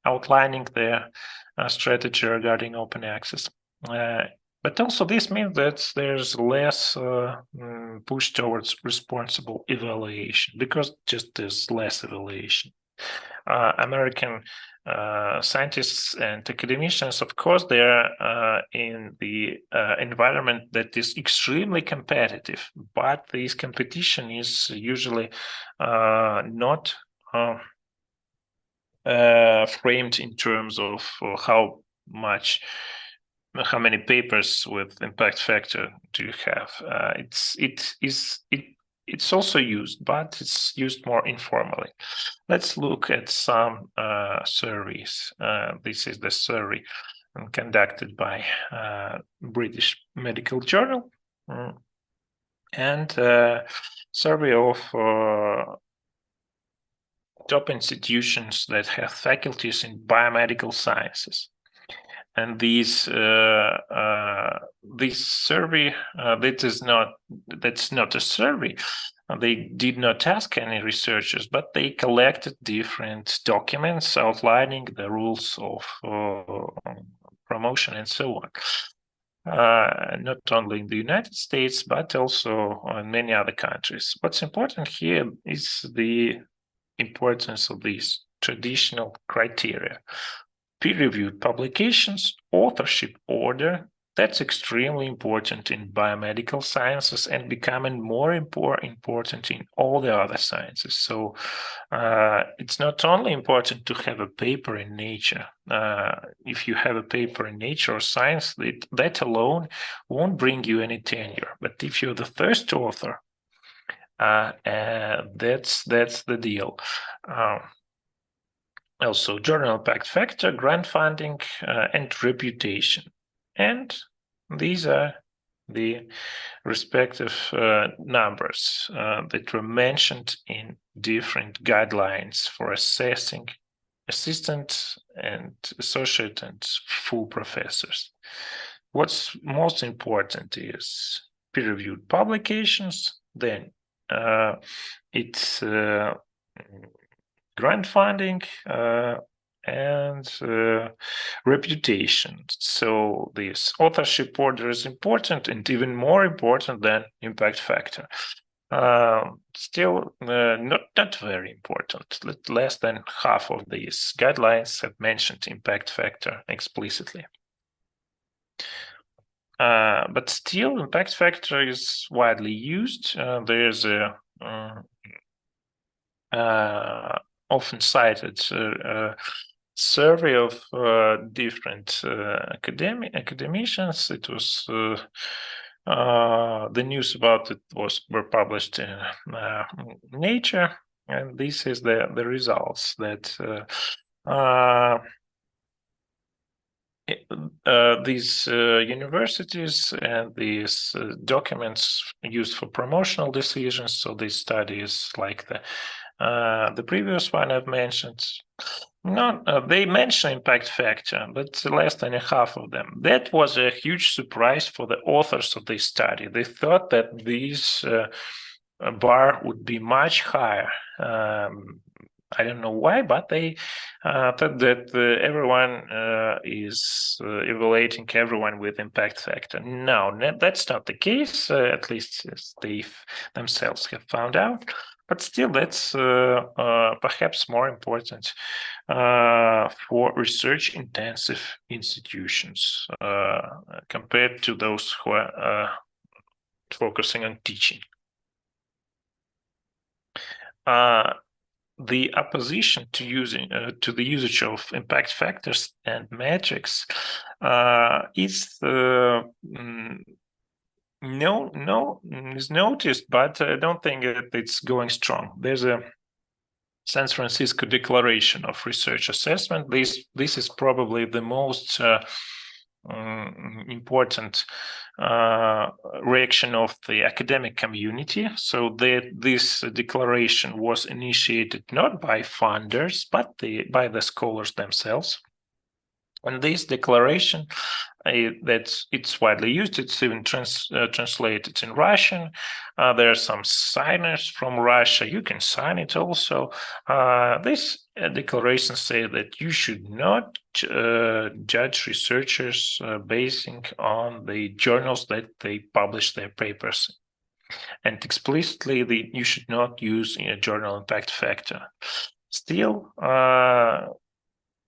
Speaker 1: outlining the strategy regarding open access. But also this means that there's less push towards responsible evaluation because just there's less evaluation. American scientists and academicians, of course, they are in the environment that is extremely competitive, but this competition is usually not framed in terms of how many papers with impact factor do you have. It's also used, but it's used more informally. Let's look at some surveys. This is the survey conducted by British Medical Journal and survey of top institutions that have faculties in biomedical sciences. And this survey, that's not a survey. They did not ask any researchers, but they collected different documents outlining the rules of promotion and so on. Not only in the United States, but also in many other countries. What's important here is the importance of these traditional criteria. Peer-reviewed publications, authorship order, that's extremely important in biomedical sciences and becoming more important in all the other sciences. So it's not only important to have a paper in Nature. If you have a paper in Nature or Science, that alone won't bring you any tenure. But if you're the first author, that's the deal. Also, journal impact factor, grant funding, and reputation. And these are the respective numbers that were mentioned in different guidelines for assessing assistant and associate and full professors. What's most important is peer-reviewed publications, then it's grant funding and reputation. So this authorship order is important and even more important than impact factor. Still not very important. Less than half of these guidelines have mentioned impact factor explicitly. But still, impact factor is widely used. There's a often cited survey of different academicians. It was the news about it were published in Nature, and this is the results that these universities and these documents used for promotional decisions. So these studies, like the previous one I've mentioned, they mention impact factor, but less than a half of them. That was a huge surprise for the authors of this study. They thought that this bar would be much higher. I don't know why, but they thought that everyone is evaluating everyone with impact factor. No, that's not the case, at least as they themselves have found out. But still, that's perhaps more important for research-intensive institutions compared to those who are focusing on teaching. The opposition to the usage of impact factors and metrics is noticed, but I don't think that it's going strong. There's a San Francisco Declaration of Research Assessment. This is probably the most important reaction of the academic community. So this declaration was initiated not by funders, but by the scholars themselves. And this declaration, it's widely used. It's even translated in Russian. There are some signers from Russia. You can sign it also. This declaration says that you should not judge researchers basing on the journals that they publish their papers. And explicitly, you should not use a journal impact factor. Still,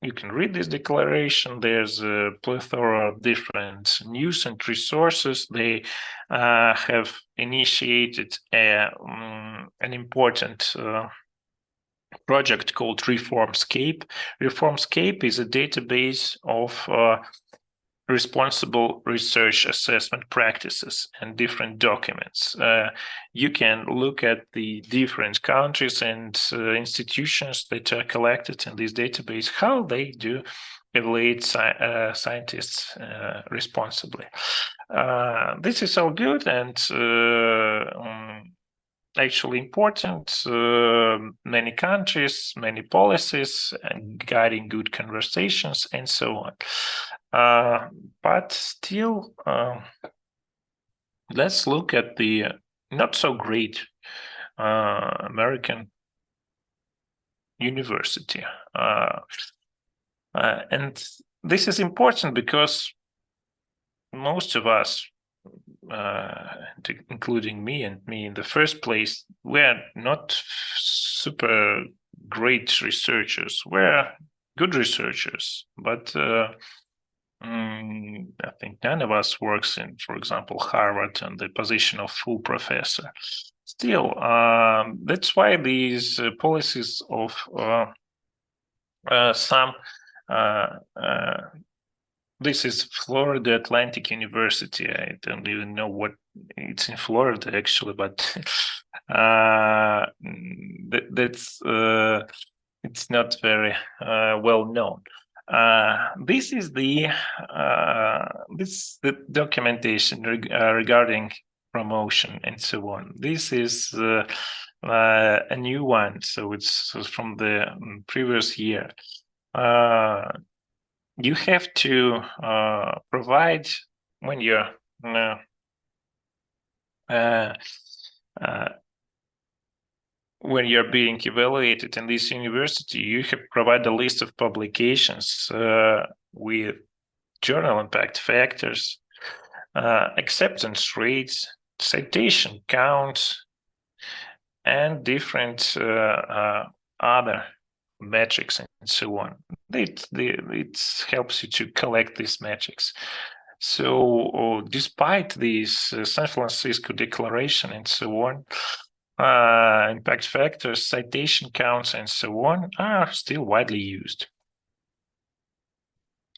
Speaker 1: you can read this declaration. There's a plethora of different news and resources. They have initiated an important project called ReformScape. ReformScape is a database of responsible research assessment practices and different documents. You can look at the different countries and institutions that are collected in this database, how they do evaluate scientists responsibly. This is all good and actually important. Many countries, many policies, and guiding good conversations, and so on. But still, let's look at the not so great American university. And this is important because most of us, including me in the first place, we're not super great researchers. We're good researchers, but I think none of us works in, for example, Harvard on the position of full professor. Still, that's why these policies of some this is Florida Atlantic University. I don't even know what it's in Florida actually, but that's it's not very well known. This is the documentation regarding promotion and so on. This is a new one, so it's from the previous year. You have to provide when you're being evaluated in this university, you have to provide a list of publications with journal impact factors, acceptance rates, citation counts, and different other metrics and so on. It helps you to collect these metrics. So despite this San Francisco Declaration and so on, impact factors, citation counts, and so on are still widely used.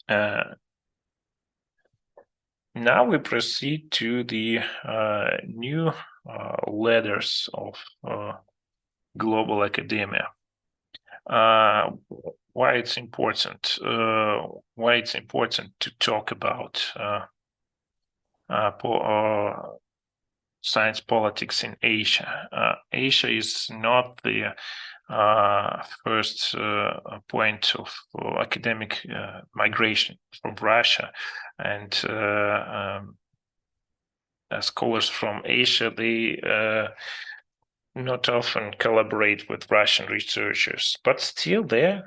Speaker 1: Now we proceed to the new letters of global academia. Why it's important? Why it's important to talk about science politics in Asia. Asia is not the first point of academic migration from Russia, and scholars from Asia, they not often collaborate with Russian researchers, but still they're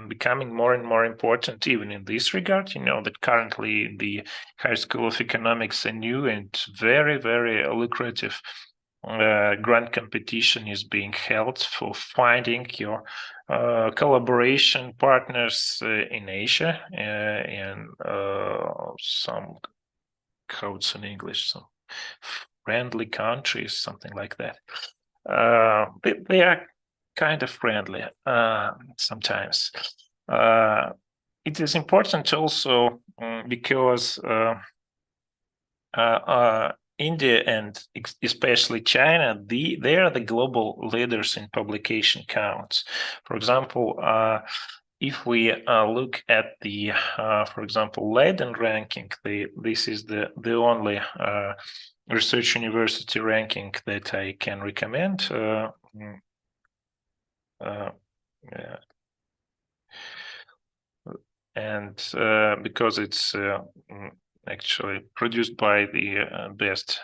Speaker 1: becoming more and more important even in this regard. You know that currently the High School of Economics, a new and very, very lucrative grant competition is being held for finding your collaboration partners in Asia and some codes in English, some friendly countries, something like that. They are kind of friendly sometimes. It is important also because India and especially China, they are the global leaders in publication counts. For example, if we look at the, for example, Leiden ranking, this is the only research university ranking that I can recommend. and because it's actually produced by the best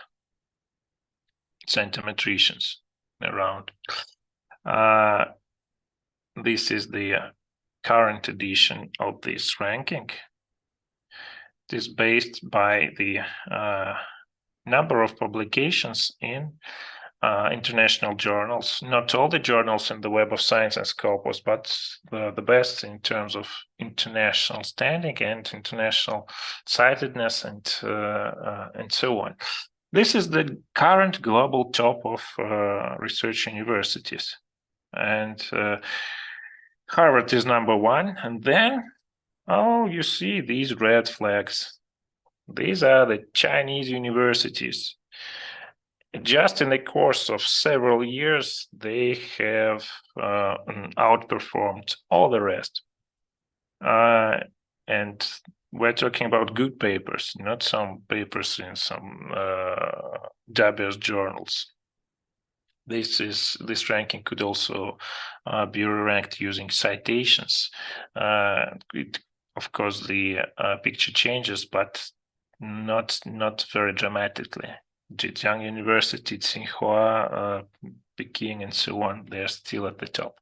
Speaker 1: centimetricians around. This is the current edition of this ranking. It is based by the number of publications in international journals, not all the journals in the Web of Science and Scopus, but the best in terms of international standing and international citedness and so on. This is the current global top of research universities, and Harvard is number one. And then, oh, you see these red flags. These are the Chinese universities. Just in the course of several years, they have outperformed all the rest. And we're talking about good papers, not some papers in some dubious journals. This ranking could also be ranked using citations. Of course, the picture changes, but not very dramatically. Zhejiang University, Tsinghua, Peking, and so on, they're still at the top.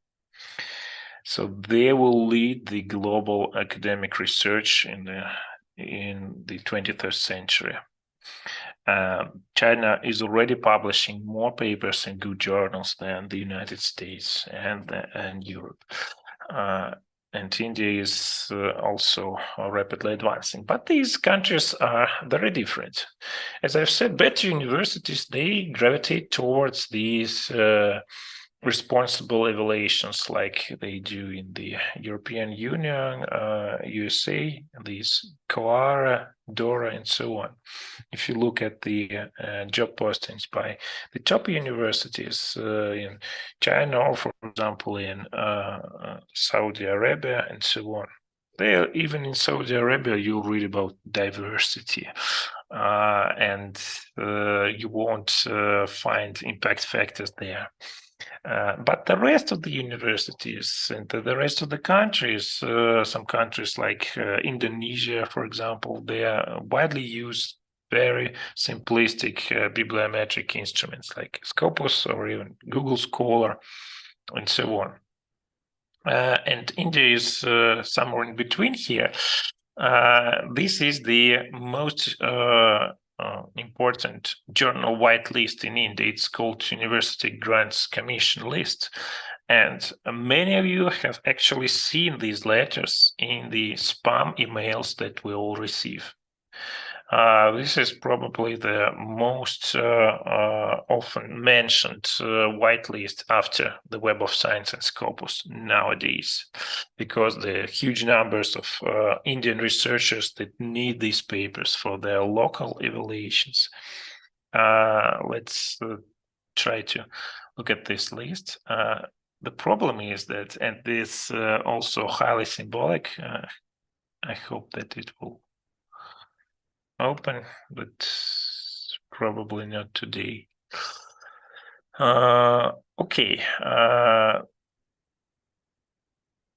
Speaker 1: So they will lead the global academic research in the 21st century. China is already publishing more papers in good journals than the United States and Europe. And India is also rapidly advancing. But these countries are very different. As I've said, better universities, they gravitate towards these responsible evaluations like they do in the European Union, USA, these COARA, DORA, and so on. If you look at the job postings by the top universities in China, or for example in Saudi Arabia and so on, even in Saudi Arabia, you'll read about diversity, and you won't find impact factors there. But the rest of the universities and the rest of the countries, some countries like Indonesia, for example, they are widely used very simplistic bibliometric instruments like Scopus or even Google Scholar and so on. And India is somewhere in between here. This is the most important journal whitelist in India. It's called University Grants Commission list. And many of you have actually seen these letters in the spam emails that we all receive. This is probably the most often mentioned whitelist after the Web of Science and Scopus nowadays, because the huge numbers of Indian researchers that need these papers for their local evaluations. Let's try to look at this list. The problem is that, and this also highly symbolic, I hope that it will open, but probably not today. Okay.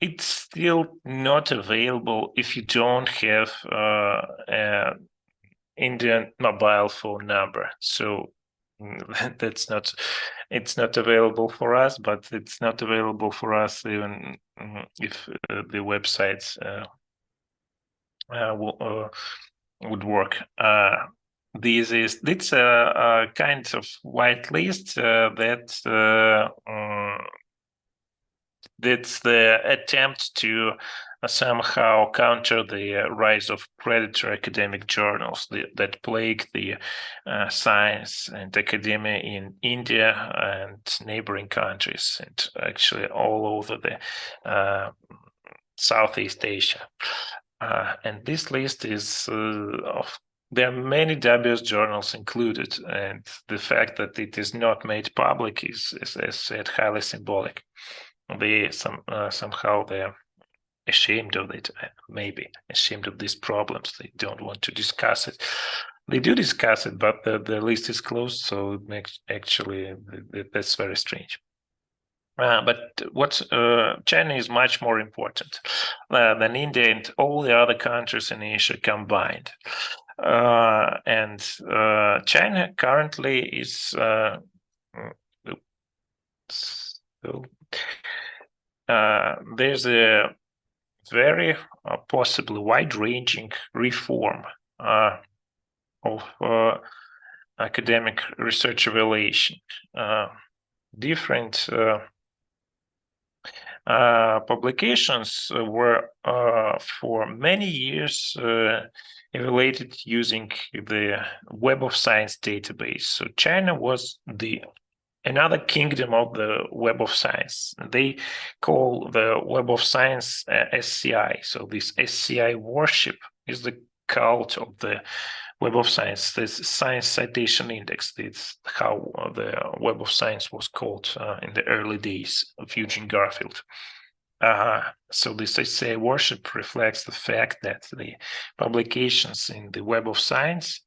Speaker 1: It's still not available if you don't have an Indian mobile phone number. So it's not available for us, but it's not available for us even if the websites would work. It's a kind of whitelist that's the attempt to somehow counter the rise of predatory academic journals that plague the science and academia in India and neighboring countries, and actually all over the Southeast Asia. And this list is there are many dubious journals included, and the fact that it is not made public is, as I said, highly symbolic. Somehow they're ashamed of it, maybe ashamed of these problems. They don't want to discuss it. They do discuss it, but the list is closed, so it makes actually that's very strange. But China is much more important than India and all the other countries in Asia combined. And China currently is so, there's a very possibly wide-ranging reform of academic research evaluation. Different publications were for many years evaluated using the Web of Science database. So China was another kingdom of the Web of Science. They call the Web of Science SCI. So this SCI worship is the cult of the Web of Science, this Science Citation Index. It's how the Web of Science was called in the early days of Eugene Garfield. So this SCI worship reflects the fact that the publications in the Web of Science,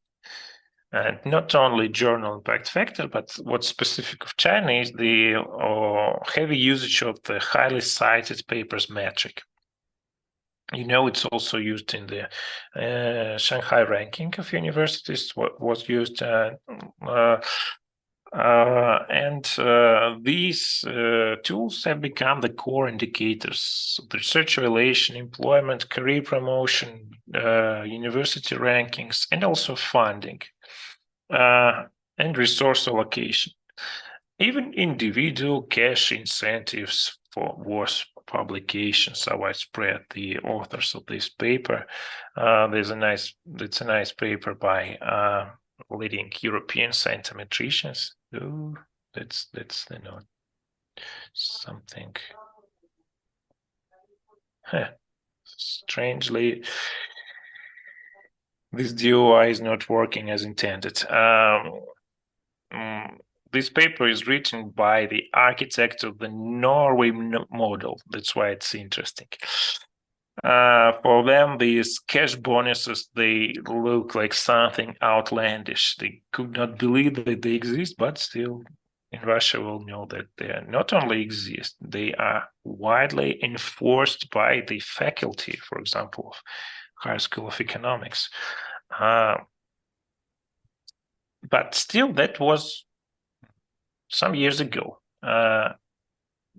Speaker 1: and not only journal impact factor, but what's specific of China is the heavy usage of the highly cited papers metric. It's also used in the Shanghai ranking of universities, what was used. These tools have become the core indicators of the research evaluation, employment, career promotion, university rankings, and also funding and resource allocation. Even individual cash incentives for worse publications are widespread. The authors of this paper, it's a nice paper by leading European scientometricians. Oh, that's the note. Something. Strangely, this DOI is not working as intended. This paper is written by the architect of the Norway model. That's why it's interesting. For them, these cash bonuses, they look like something outlandish. They could not believe that they exist, but still in Russia will know that they not only exist, they are widely enforced by the faculty, for example, of Higher School of Economics. But still, that was some years ago.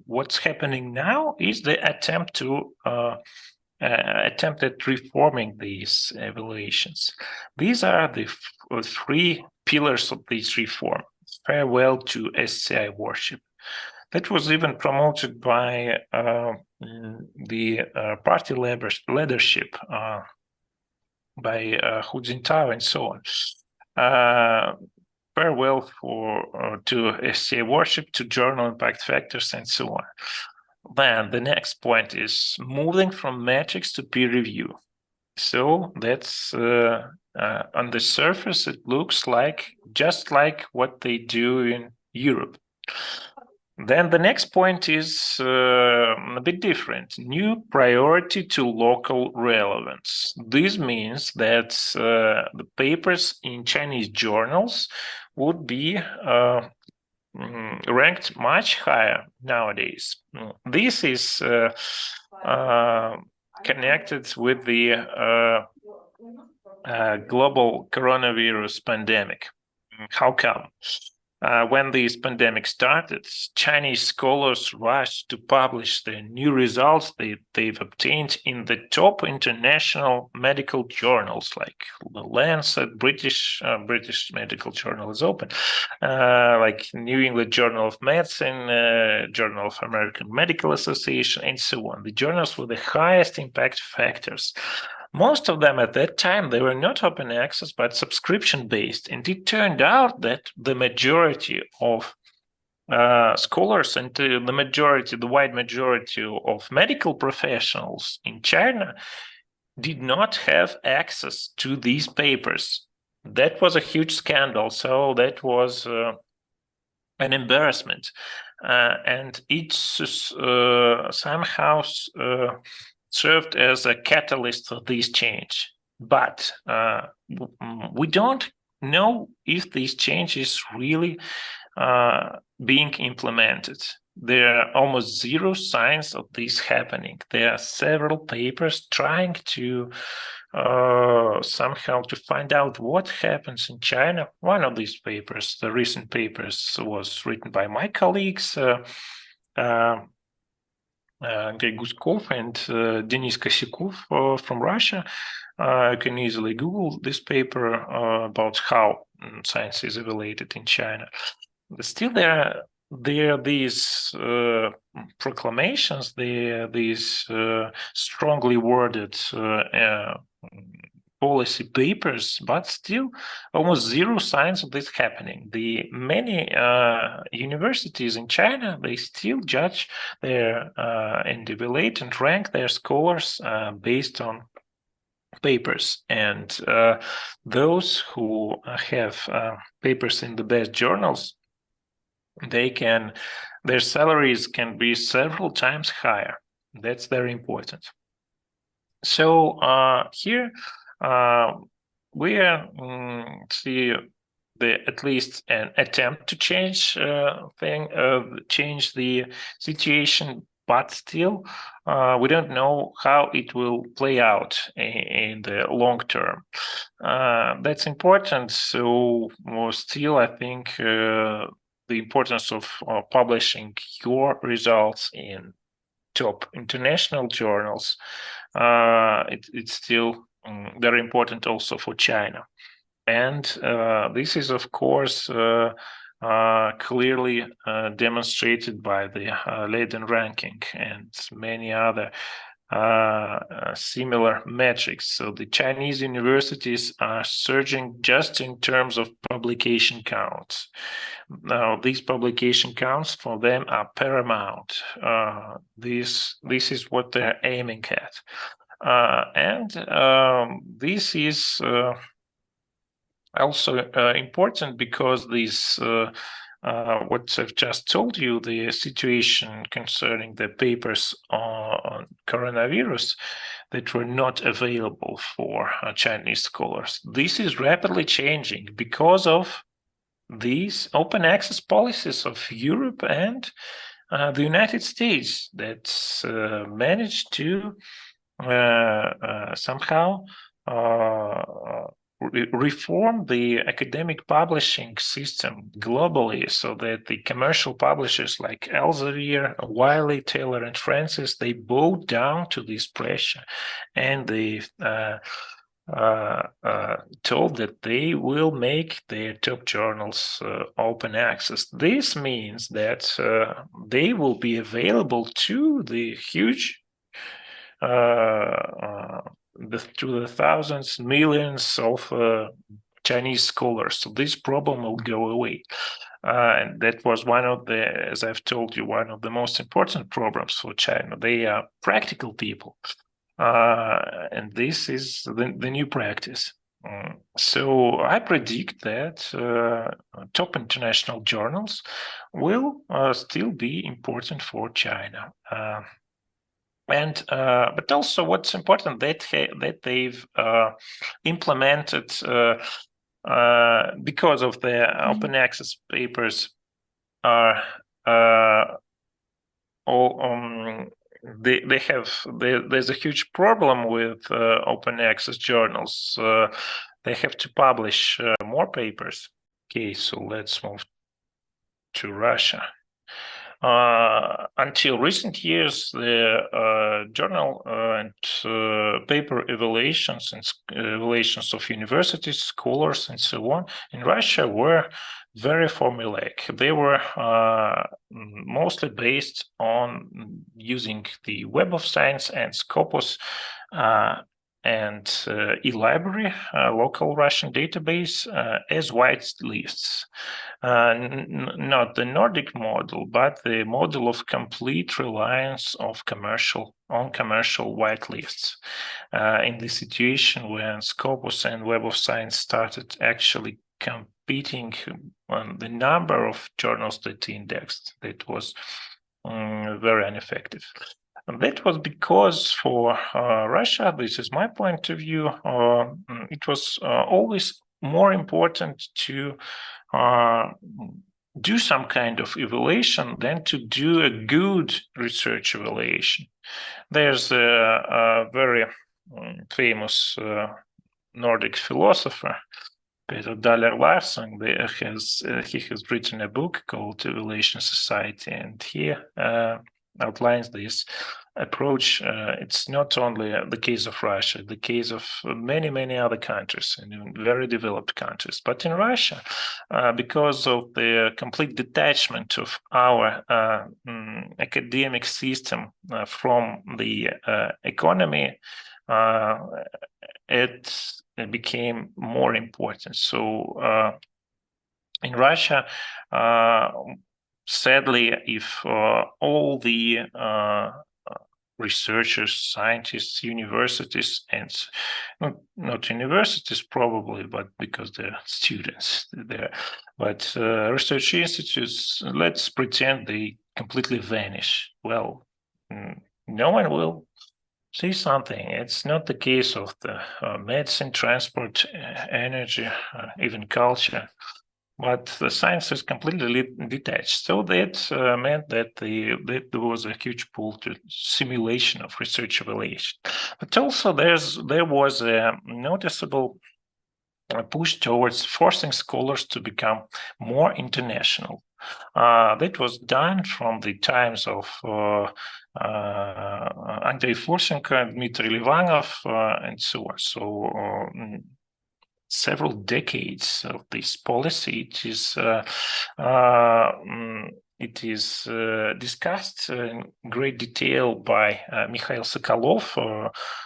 Speaker 1: What's happening now is the attempt at reforming these evaluations. These are the three pillars of this reform. Farewell to SCI worship. That was even promoted by the party leadership, by Hu Jintao and so on. Farewell to SCI worship, to journal impact factors, and so on. Then the next point is moving from metrics to peer review. So that's on the surface, it looks like just like what they do in Europe. Then the next point is a bit different. New priority to local relevance. This means that the papers in Chinese journals would be ranked much higher nowadays. This is connected with the global coronavirus pandemic. How come? When this pandemic started, Chinese scholars rushed to publish the new results they've obtained in the top international medical journals, like The Lancet, British Medical Journal is open, like New England Journal of Medicine, Journal of American Medical Association, and so on. The journals with the highest impact factors. Most of them at that time, they were not open access, but subscription-based. And it turned out that the majority of scholars and the wide majority of medical professionals in China did not have access to these papers. That was a huge scandal. So that was an embarrassment. And it somehow served as a catalyst for this change. But we don't know if this change is really being implemented. there are almost zero signs of this happening. There are several papers trying to somehow to find out what happens in China. One of these papers, the recent papers, was written by my colleagues, Andrei Guskov and Denis Kosякov from Russia. You can easily Google this paper about how science is evaluated in China. But still, there are these proclamations, there are these strongly worded policy papers, but still almost zero signs of this happening. The many universities in China, they still judge their and evaluate and rank their scholars based on papers, and those who have papers in the best journals, their salaries can be several times higher. That's very important. So here we see at least an attempt to change the situation, but still we don't know how it will play out in the long term. That's important. So still, I think the importance of publishing your results in top international journals, it's still very important also for China. And this is, of course, clearly demonstrated by the Leiden ranking and many other similar metrics. So the Chinese universities are surging just in terms of publication counts. Now, these publication counts for them are paramount. This is what they're aiming at. And this is also important because these what I've just told you, the situation concerning the papers on coronavirus that were not available for Chinese scholars. This is rapidly changing because of these open access policies of Europe and the United States that managed to somehow reform the academic publishing system globally, so that the commercial publishers like Elsevier, Wiley, Taylor, and Francis, they bowed down to this pressure, and they told that they will make their top journals open access. This means that they will be available to the huge to the thousands, millions of Chinese scholars. So this problem will go away. And that was one of the, as I've told you, one of the most important problems for China. They are practical people. And this is the new practice. So I predict that top international journals will still be important for China. And but also, what's important that they've implemented because of the open access papers are all there's a huge problem with open access journals. They have to publish more papers. Okay, so let's move to Russia. Until recent years, the journal and paper evaluations and evaluations of universities, scholars, and so on in Russia were very formulaic. They were mostly based on using the Web of Science and Scopus and eLibrary, local Russian database, as white lists. Not the Nordic model, but the model of complete reliance of commercial white lists. In the situation when Scopus and Web of Science started actually competing on the number of journals that indexed, that was very ineffective. And that was because for Russia, this is my point of view, it was always more important to do some kind of evaluation than to do a good research evaluation. There's a very famous Nordic philosopher, Peter Daller Larsen. He has written a book called Evaluation Society, and he outlines this approach. It's not only the case of Russia, the case of many other countries, and even very developed countries. But in Russia, because of the complete detachment of our academic system from the economy, it became more important. So in Russia, sadly, if all the researchers, scientists, universities, and not universities probably, but because they're students there, but research institutes, let's pretend they completely vanish. Well, no one will say something. It's not the case of the medicine, transport, energy, even culture. But the science is completely detached. So that meant that there was a huge pull to simulation of research evaluation. But also there was a noticeable push towards forcing scholars to become more international. That was done from the times of Andrei Fursenko, Dmitry Livanov, and so on. So several decades of this policy, it is discussed in great detail by Mikhail Sokolov,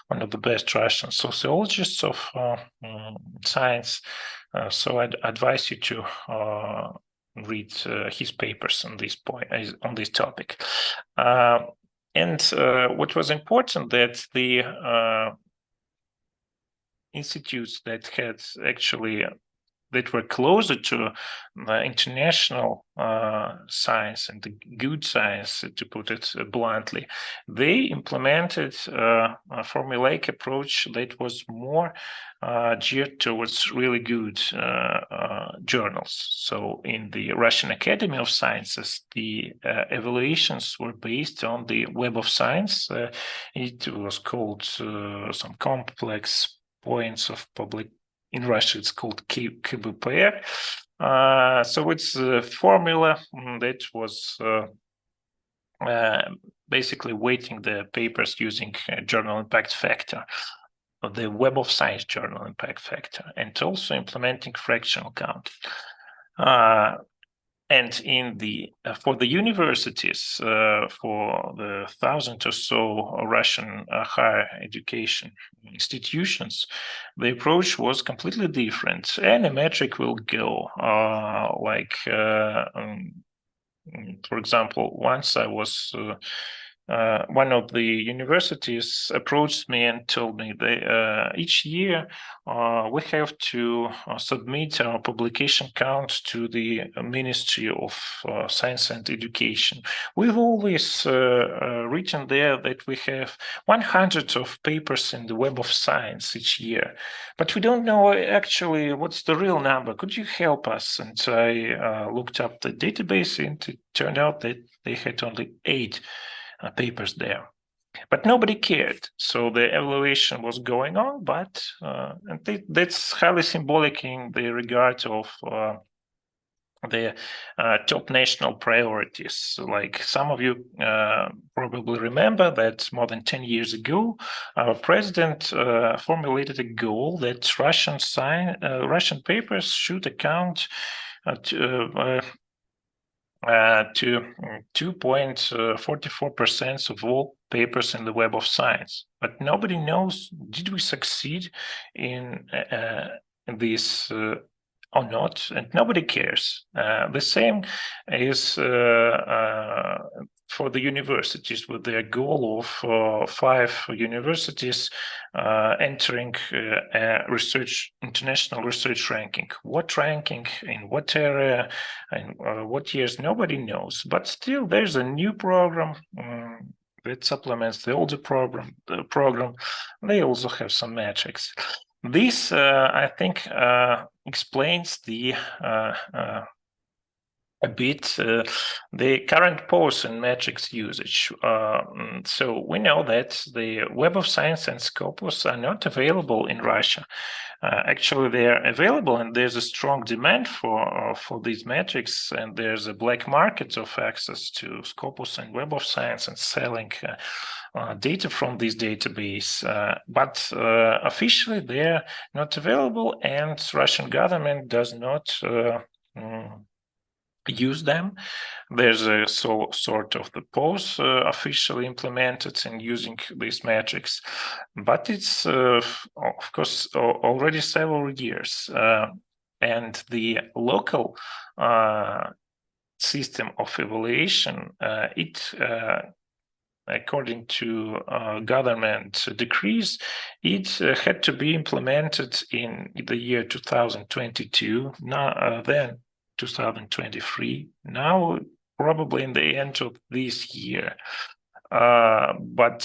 Speaker 1: one of the best Russian sociologists of science. So I'd advise you to read his papers on this point, on this topic. And what was important that the institutes that had actually that were closer to the international science and the good science, to put it bluntly, they implemented a formulaic approach that was more geared towards really good journals. So in the Russian Academy of Sciences, the evaluations were based on the Web of Science. It was called some complex points of public. In Russia, it's called KBPR. So it's a formula that was basically weighting the papers using journal impact factor, the Web of Science journal impact factor, and also implementing fractional count. And in the for the universities, for the 1,000 or so Russian higher education institutions, the approach was completely different. Any metric will go. For example, once I was one of the universities approached me and told me that each year we have to submit our publication count to the Ministry of Science and Education. We've always written there that we have 100 of papers in the Web of Science each year, but we don't know actually what's the real number. Could you help us? And I looked up the database, and it turned out that they had only 8 papers there, but nobody cared. So the evaluation was going on, but and that's highly symbolic in the regard of the top national priorities. Like some of you probably remember that more than 10 years ago, our president formulated a goal that Russian papers should account to 2.44% of all papers in the Web of Science. But nobody knows, did we succeed in this or not? And nobody cares. The same is for the universities, with their goal of 5 universities entering a international research ranking. What ranking, in what area, and what years, nobody knows. But still, there's a new program that supplements the older program. They also have some metrics. This, I think, explains the a bit the current pause in metrics usage. So we know that the Web of Science and Scopus are not available in Russia. Actually, they are available, and there's a strong demand for these metrics, and there's a black market of access to Scopus and Web of Science and selling data from this database. But officially, they're not available, and Russian government does not use them. There's a sort of the pause officially implemented in using these metrics, but it's of course already several years, and the local system of evaluation, according to government decrees, it had to be implemented in the year 2022. Then 2023, now probably in the end of this year. But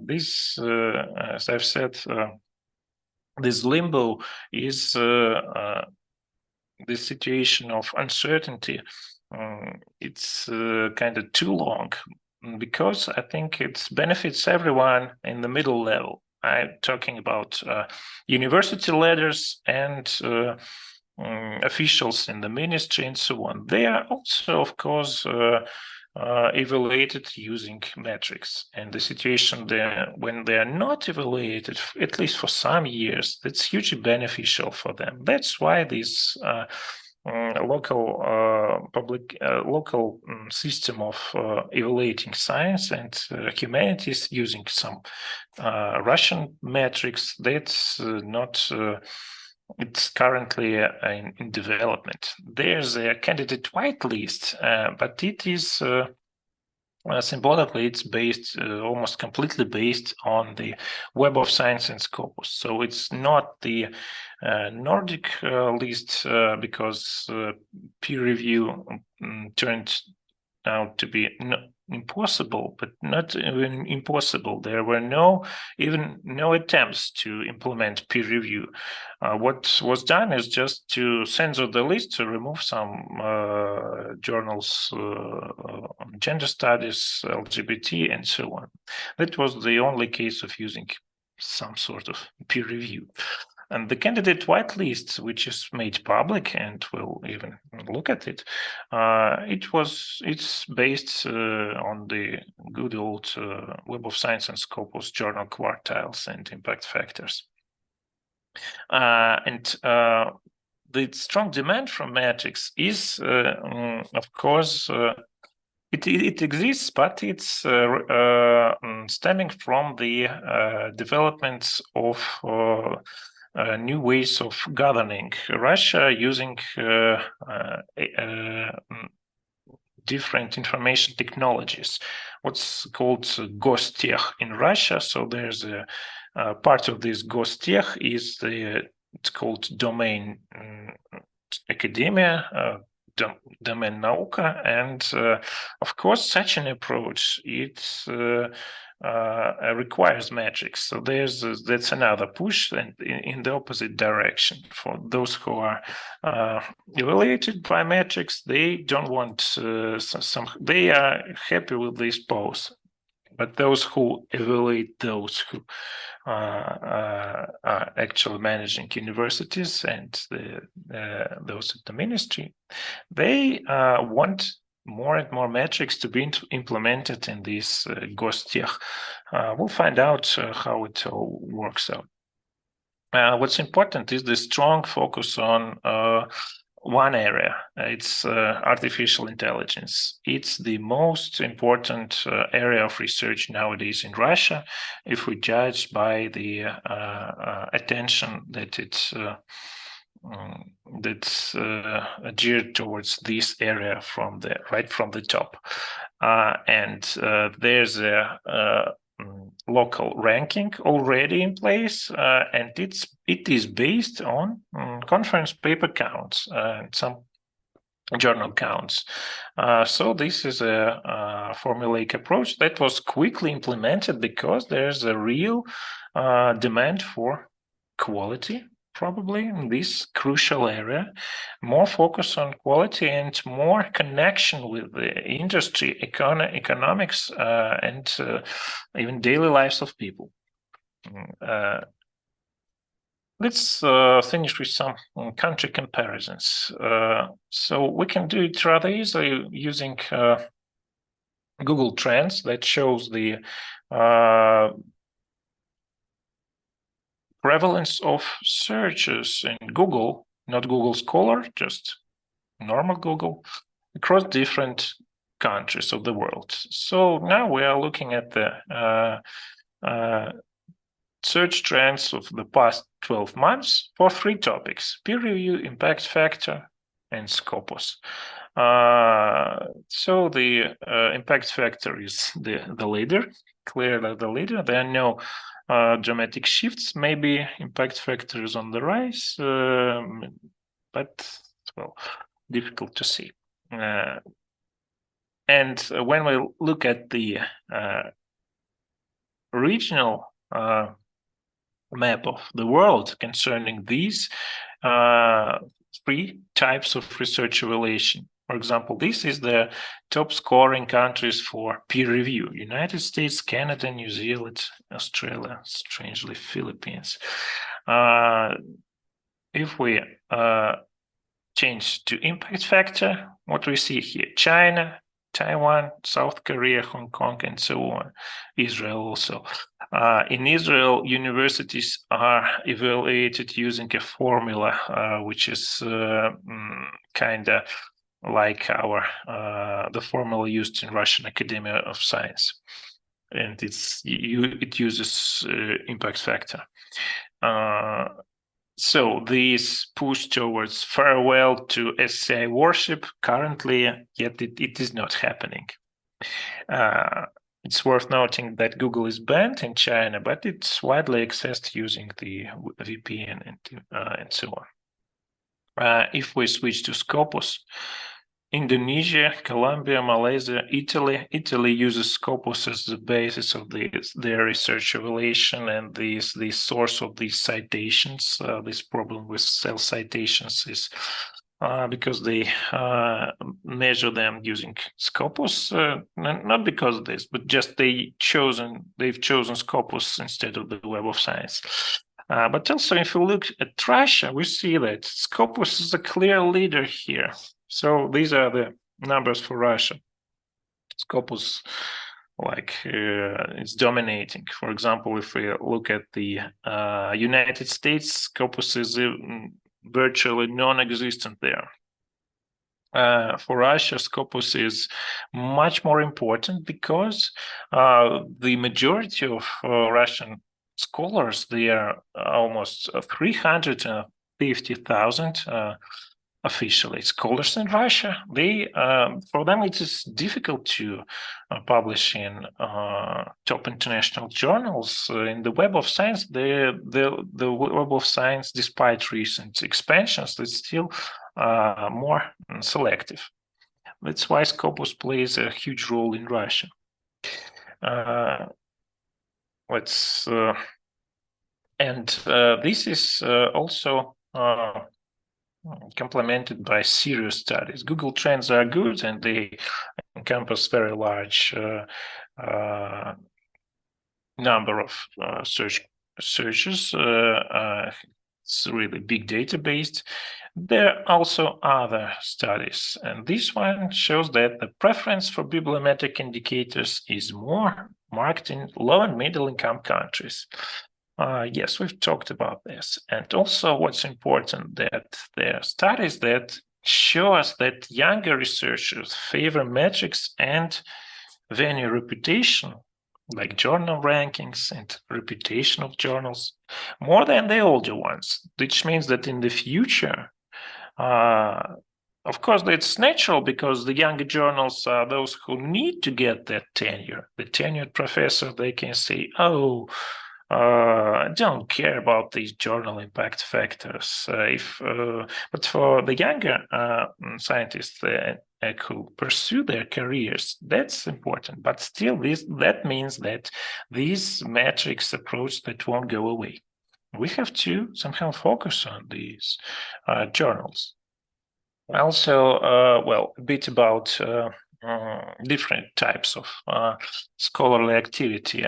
Speaker 1: this, as I've said, this limbo is the situation of uncertainty. It's kind of too long, because I think it benefits everyone in the middle level. I'm talking about university leaders and officials in the ministry and so on. They are also, of course, evaluated using metrics. And the situation there, when they are not evaluated, at least for some years, that's hugely beneficial for them. That's why this local system of evaluating science and humanities using some Russian metrics, that's not. It's currently in development. There's a candidate whitelist, but it is symbolically, it's based almost completely based on the Web of Science and Scopus. So it's not the Nordic list, because peer review turned out to be impossible, but not even impossible. There were no attempts to implement peer review. What was done is just to censor the list, to remove some journals on gender studies, LGBT, and so on. That was the only case of using some sort of peer review. And the candidate whitelist, which is made public, and we'll even look at it, it's based on the good old Web of Science and Scopus journal quartiles and impact factors. And the strong demand from metrics is, of course, it exists, but it's stemming from the developments of new ways of governing Russia using different information technologies, what's called Gostech in Russia. So there's a part of this Gostech is it's called domain academia, domain nauka, and of course such an approach requires metrics. So that's another push in the opposite direction. For those who are evaluated by metrics, they don't want they are happy with this pause. But those who evaluate those who are actually managing universities and those at the ministry, they want more and more metrics to be implemented in this Gostech. We'll find out how it all works out. What's important is the strong focus on one area. It's artificial intelligence. It's the most important area of research nowadays in Russia, if we judge by the attention that it's that's geared towards this area right from the top. And there's a local ranking already in place, and it is based on conference paper counts and some journal counts. So this is a formulaic approach that was quickly implemented because there's a real demand for quality probably in this crucial area, more focus on quality and more connection with the industry, economics, and even daily lives of people. Let's finish with some country comparisons. So we can do it rather easily using Google Trends that shows the prevalence of searches in Google, not Google Scholar, just normal Google, across different countries of the world. So now we are looking at the search trends of the past 12 months for 3 topics: peer review, impact factor, and Scopus. So the impact factor is the leader, clearly the leader. There are no dramatic shifts. Maybe impact factor is on the rise, but, well, difficult to see. And when we look at the regional map of the world concerning these 3 types of research evaluation. For example, this is the top scoring countries for peer review: United States, Canada, New Zealand, Australia, strangely Philippines. If we change to impact factor, what we see here: China, Taiwan, South Korea, Hong Kong, and so on. Israel also. In Israel, universities are evaluated using a formula which is kind of like the formula used in Russian Academy of Science, and it uses impact factor. So this push towards farewell to SCI worship currently, yet it is not happening. It's worth noting that Google is banned in China, but it's widely accessed using the VPN and so on. If we switch to Scopus, Indonesia, Colombia, Malaysia, Italy uses Scopus as the basis of their research evaluation and the source of these citations. This problem with self-citations is because they measure them using Scopus, not because of this, but just they've chosen Scopus instead of the Web of Science. But also, if we look at Russia, we see that Scopus is a clear leader here. So these are the numbers for Russia. Scopus, it's dominating. For example, if we look at the United States, Scopus is virtually non-existent there. For Russia, Scopus is much more important because the majority of Russian scholars, they are almost 350,000 officially scholars in Russia. For them it is difficult to publish in top international journals. In the Web of Science, the Web of Science, despite recent expansions, is still more selective. That's why Scopus plays a huge role in Russia. This is also complemented by serious studies. Google Trends are good and they encompass very large number of searches. It's a really big database. There are also other studies, and this one shows that the preference for bibliometric indicators is more marked in low and middle income countries. Yes, we've talked about this. And also what's important, that there are studies that show us that younger researchers favor metrics and venue reputation, like journal rankings and reputation of journals, more than the older ones, which means that in the future, of course, it's natural because the younger journals are those who need to get that tenure. The tenured professor, they can say, oh, I don't care about these journal impact factors. But for the younger scientists who pursue their careers, that's important. But still, that means that these metrics approach that won't go away. we have to somehow focus on these journals. Also, well, a bit about different types of scholarly activity.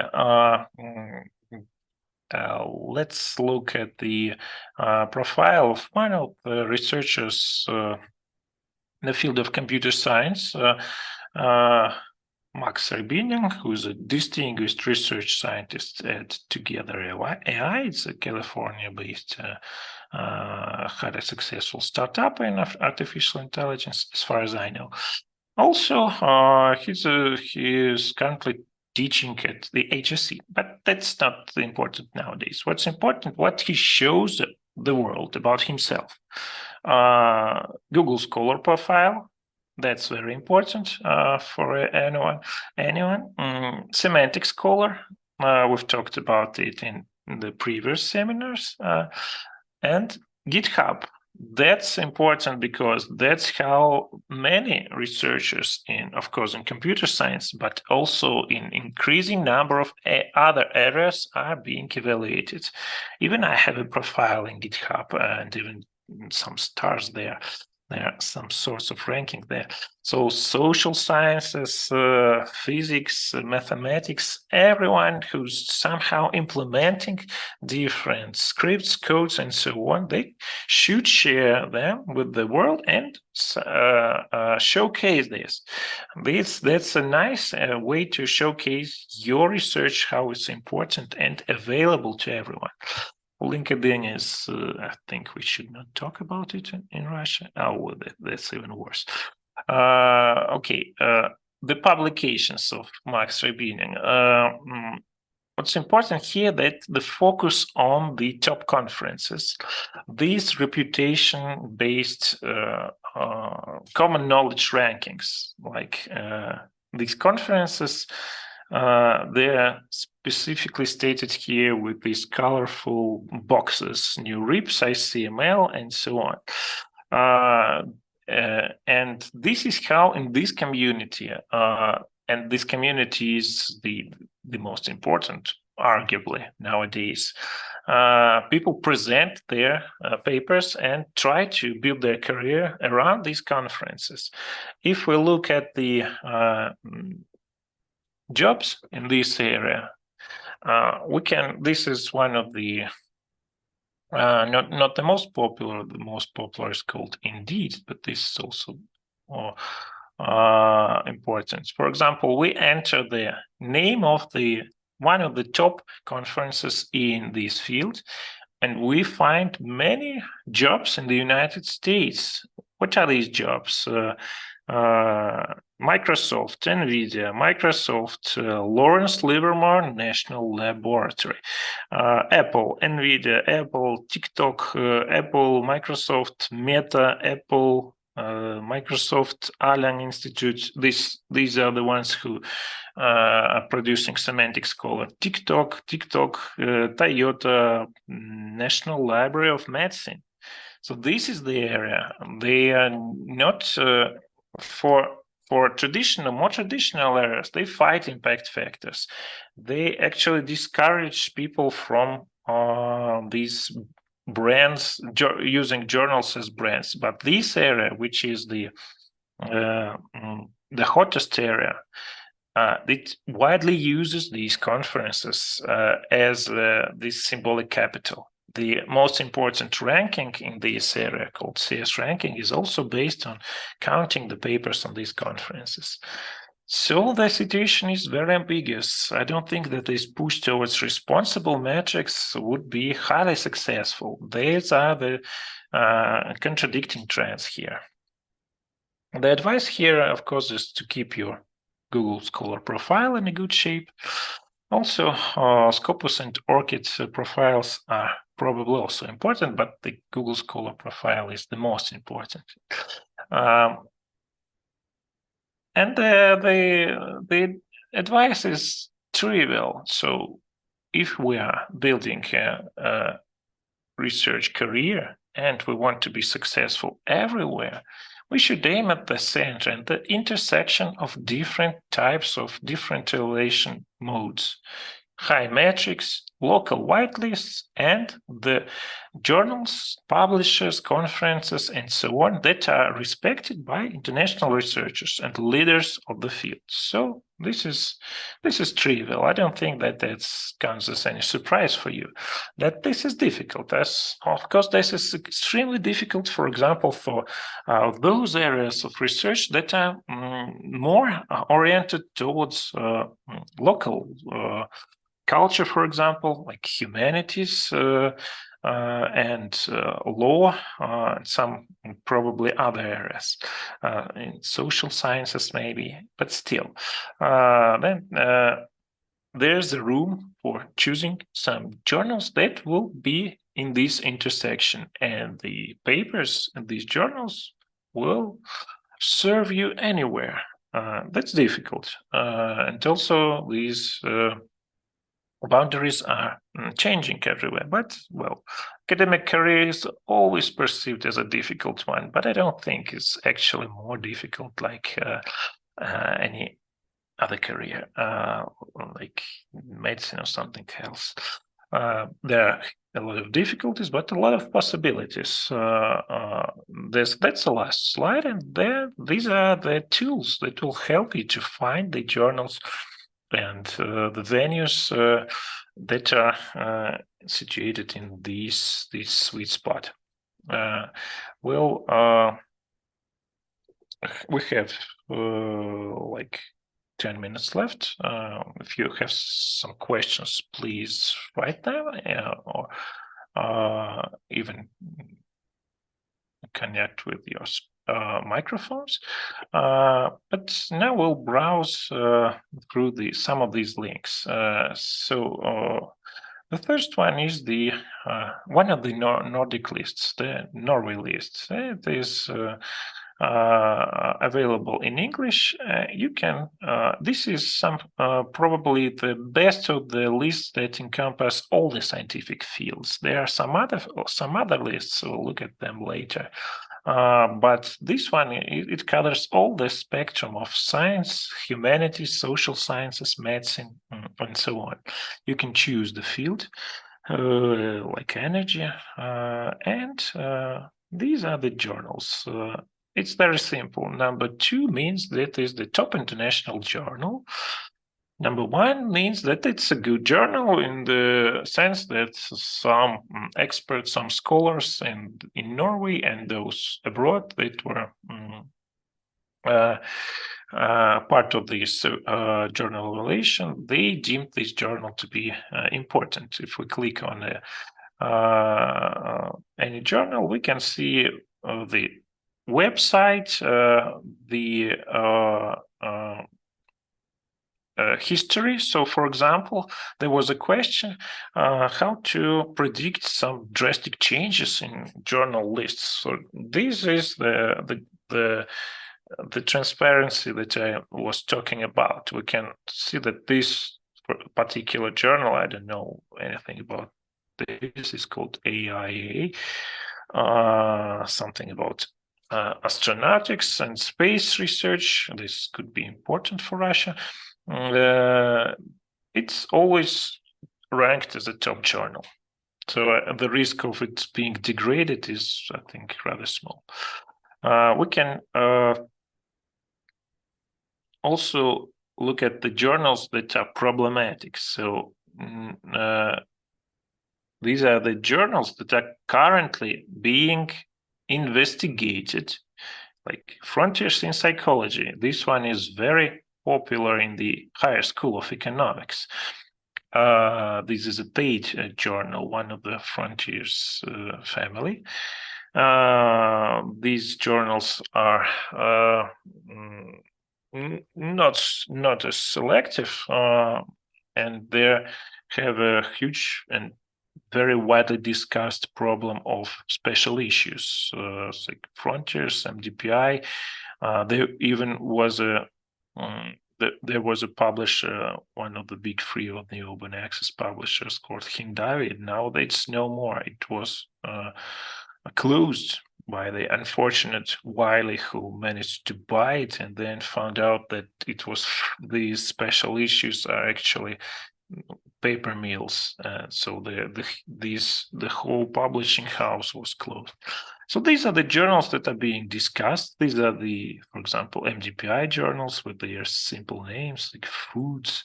Speaker 1: Let's look at the profile of one of the researchers in the field of computer science, Max Rybinin, who is a distinguished research scientist at Together AI. It's a California-based, highly successful startup in artificial intelligence, as far as I know. Also, he is currently teaching at the HSE, but that's not important nowadays. What's important, what he shows the world about himself. Google Scholar profile, that's very important for anyone. Semantic Scholar, we've talked about it in the previous seminars. And GitHub, that's important because that's how many researchers of course, in computer science, but also in increasing number of other areas are being evaluated. Even I have a profile in GitHub and even some stars there. There are some sorts of ranking there. So social sciences, physics, mathematics, everyone who's somehow implementing different scripts, codes, and so on, they should share them with the world and showcase this. That's a nice way to showcase your research, how it's important and available to everyone. LinkedIn is, I think we should not talk about it in Russia. Oh, that's even worse. Okay, the publications of Max Rybinin. What's important here that the focus on the top conferences, these reputation-based common knowledge rankings, like these conferences, they're specifically stated here with these colorful boxes, new RIPS, ICML, and so on. And this is how in this community, and this community is the most important, arguably, nowadays. People present their papers and try to build their career around these conferences. If we look at the jobs in this area, this is one of the not the most popular. The most popular is called Indeed, but this is also important. For example, we enter the name of one of the top conferences in this field, and we find many jobs in the United States. What are these jobs? Microsoft, NVIDIA, Microsoft, Lawrence Livermore National Laboratory, Apple, NVIDIA, Apple, TikTok, Apple, Microsoft, Meta, Apple, Microsoft, Allen Institute. These are the ones who are producing Semantic Scholar. TikTok, Toyota, National Library of Medicine. So this is the area. They are not for more traditional areas. They fight impact factors. They actually discourage people from these brands using journals as brands. But this area, which is the hottest area, it widely uses these conferences as this symbolic capital. The most important ranking in this area, called CS ranking, is also based on counting the papers on these conferences. So the situation is very ambiguous. I don't think that this push towards responsible metrics would be highly successful. These are the contradicting trends here. The advice here, of course, is to keep your Google Scholar profile in a good shape. Also, Scopus and ORCID profiles are probably also important, but the Google Scholar profile is the most important. And the advice is trivial. So if we are building a research career and we want to be successful everywhere, we should aim at the center and the intersection of different types of different evaluation modes. high metrics, local whitelists, and the journals, publishers, conferences, and so on that are respected by international researchers and leaders of the field. So this is trivial. I don't think that comes as any surprise for you. That this is difficult, as of course this is extremely difficult, for example, for those areas of research that are more oriented towards local culture, for example, like humanities and law, and some probably other areas, in social sciences maybe, but still. Then there's a room for choosing some journals that will be in this intersection, and the papers in these journals will serve you anywhere. That's difficult. And also these boundaries are changing everywhere, but well, academic career is always perceived as a difficult one, but I don't think it's actually more difficult like any other career, like medicine or something else. There are a lot of difficulties, but a lot of possibilities. That's the last slide, and these are the tools that will help you to find the journals and the venues that are situated in this sweet spot. We have like 10 minutes left. If you have some questions, please write them, or even connect with your microphones. But now we'll browse through some of these links. So the first one is the one of the Nordic lists, the Norway list. It is available in English. You can. This is probably the best of the lists that encompass all the scientific fields. There are some other lists. So we'll look at them later. But this one, it covers all the spectrum of science, humanities, social sciences, medicine, and so on. You can choose the field, like energy, and these are the journals. It's very simple. Number 2 means that is the top international journal. Number 1 means that it's a good journal in the sense that some experts, some scholars in Norway and those abroad that were part of this journal evaluation, they deemed this journal to be important. If we click on any journal, we can see the website, the history. So, for example, there was a question how to predict some drastic changes in journal lists. So this is the transparency that I was talking about. We can see that this particular journal, I don't know anything about this, is called AIA, something about astronautics and space research. This could be important for Russia. It's always ranked as a top journal. So the risk of it being degraded is, I think, rather small. We can also look at the journals that are problematic. So these are the journals that are currently being investigated, like Frontiers in Psychology. This one is very popular in the Higher School of Economics. This is a paid journal, one of the Frontiers family. These journals are not as selective, and they have a huge and very widely discussed problem of special issues, like Frontiers, MDPI. There even was there was a publisher, one of the big three of the open access publishers, called Hindavi. Now it's no more. It was closed by the unfortunate Wiley, who managed to buy it and then found out that it was these special issues are actually paper mills. So the whole publishing house was closed. So these are the journals that are being discussed. These are the, for example, MDPI journals with their simple names like Foods.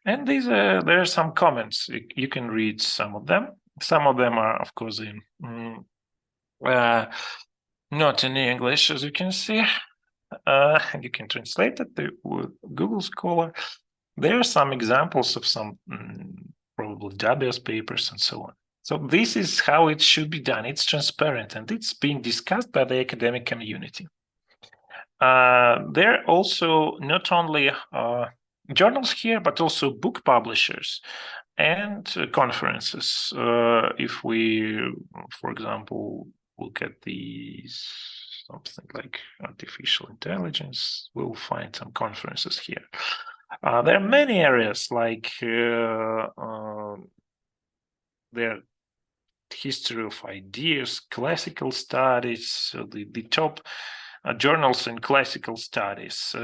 Speaker 1: And there are some comments. You can read some of them. Some of them are, of course, in not in English, as you can see. You can translate it with Google Scholar. There are some examples of some probably dubious papers and so on. So this is how it should be done. It's transparent and it's being discussed by the academic community. There are also not only journals here, but also book publishers and conferences. If we, for example, look at these, something like artificial intelligence, we'll find some conferences here. There are many areas like their history of ideas, classical studies, the top journals in classical studies.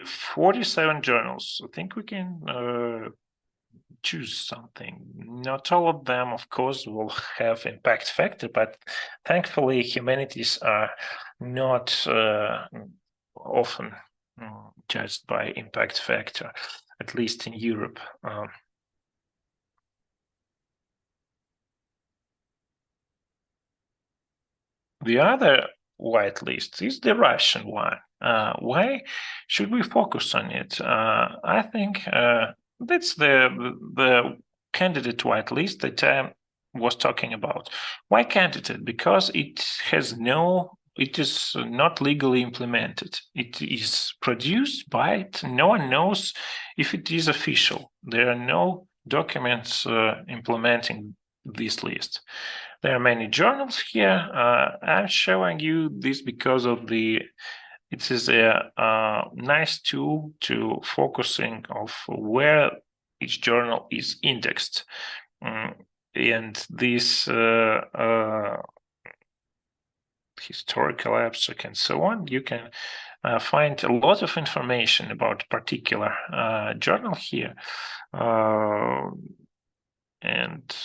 Speaker 1: 47 journals. I think we can choose something. Not all of them, of course, will have impact factor, but thankfully humanities are not often judged by impact factor, at least in Europe. The other whitelist is the Russian one. Why should we focus on it? I think that's the candidate whitelist that I was talking about. Why candidate? Because it is not legally implemented. It is produced by it. No one knows if it is official. There are no documents implementing this list. There are many journals here. I'm showing you this because of it is a nice tool to focusing of where each journal is indexed. And this historical abstract and so on, you can find a lot of information about particular journal here. And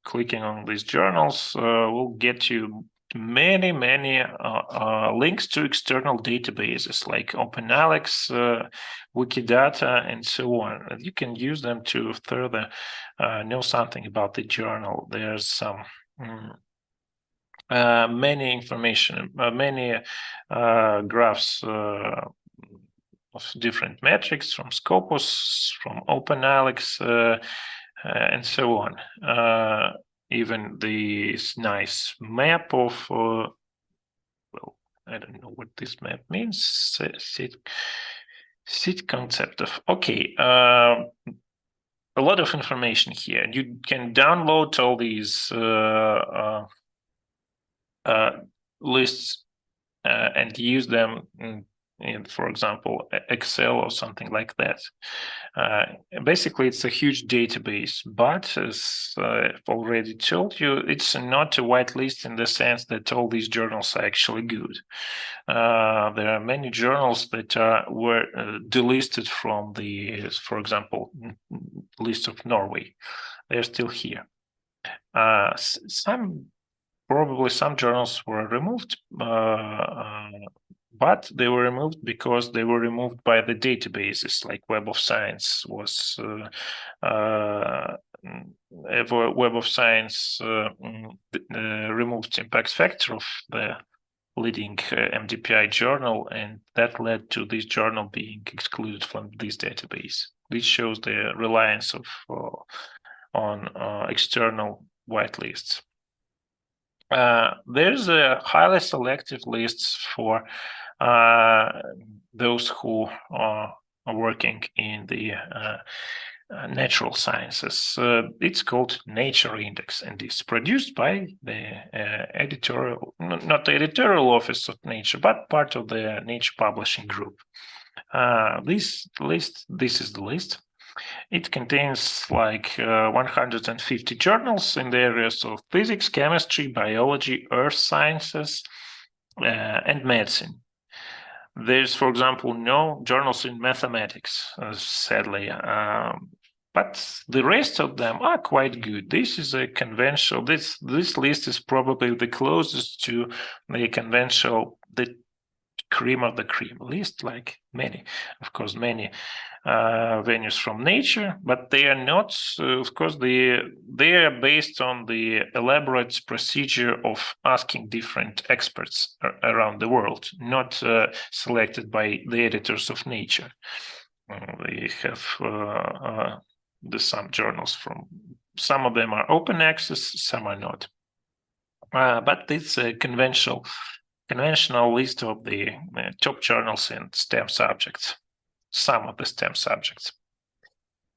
Speaker 1: clicking on these journals will get you many links to external databases like OpenAlex, Wikidata, and so on. You can use them to further know something about the journal. There's some many information, many graphs of different metrics from Scopus, from OpenAlex, and so on. Even this nice map of, well, I don't know what this map means. Seed concept of, okay. A lot of information here. You can download all these lists and use them in, for example, Excel or something like that. Basically, it's a huge database, but as I've already told you, it's not a white list in the sense that all these journals are actually good. There are many journals that were delisted from the, for example, list of Norway. They're still here. Probably some journals were removed, but they were removed because they were removed by the databases, like Web of Science was Web of Science removed impact factor of the leading MDPI journal, and that led to this journal being excluded from this database. This shows the reliance of on external whitelists. There's a highly selective lists for those who are working in the natural sciences. It's called Nature Index, and it's produced by the not the editorial office of Nature, but part of the Nature Publishing Group. This is the list. It contains like 150 journals in the areas of physics, chemistry, biology, earth sciences, and medicine. There's, for example, no journals in mathematics, sadly. But the rest of them are quite good. This is a conventional. This list is probably the closest to the conventional, the cream of the cream list, like many venues from nature, but they are not. Of course, they are based on the elaborate procedure of asking different experts around the world, not selected by the editors of Nature. They have some journals from. Some of them are open access, some are not. But it's a conventional list of the top journals in STEM subjects, some of the STEM subjects.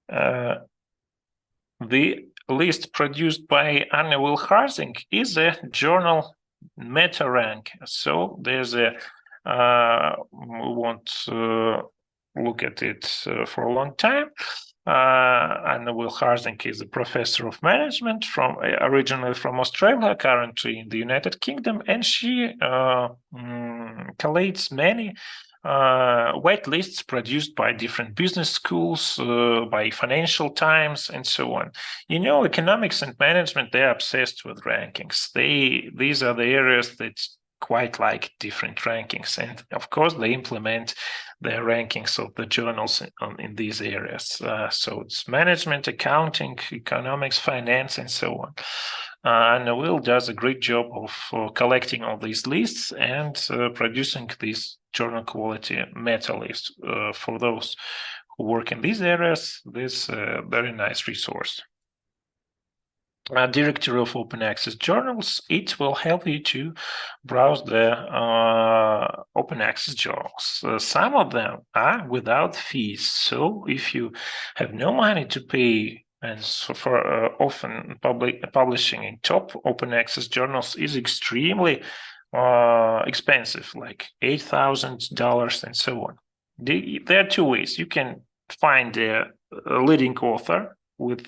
Speaker 1: The list produced by Anne Wilharsing is a journal meta rank. So there's a, we won't look at it for a long time. Anne Wilharsing is a professor of management originally from Australia, currently in the United Kingdom, and she collates many white lists produced by different business schools, by Financial Times, and so on. You know, economics and management, they're obsessed with rankings. These are the areas that quite like different rankings, and of course they implement their rankings of the journals in these areas. So it's management, accounting, economics, finance, and so on. And Will does a great job of collecting all these lists and producing these journal quality meta lists for those who work in these areas. This very nice resource. Directory of open access journals, it will help you to browse the open access journals. Some of them are without fees. So if you have no money to pay, and so for often publishing in top open access journals is extremely expensive, like $8,000 and so on. There are two ways. You can find a leading author with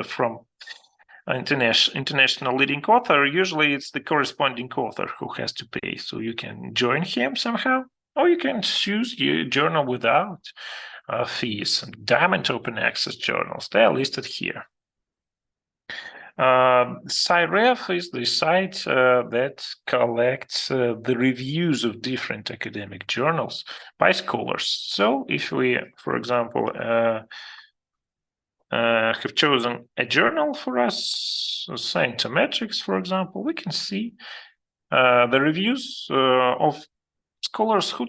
Speaker 1: from international leading author. Usually it's the corresponding author who has to pay, so you can join him somehow, or you can choose your journal without fees. Diamond open access journals, they are listed here. SciRef is the site that collects the reviews of different academic journals by scholars. So if we, for example, have chosen a journal for us, Scientometrics, for example, we can see the reviews of scholars who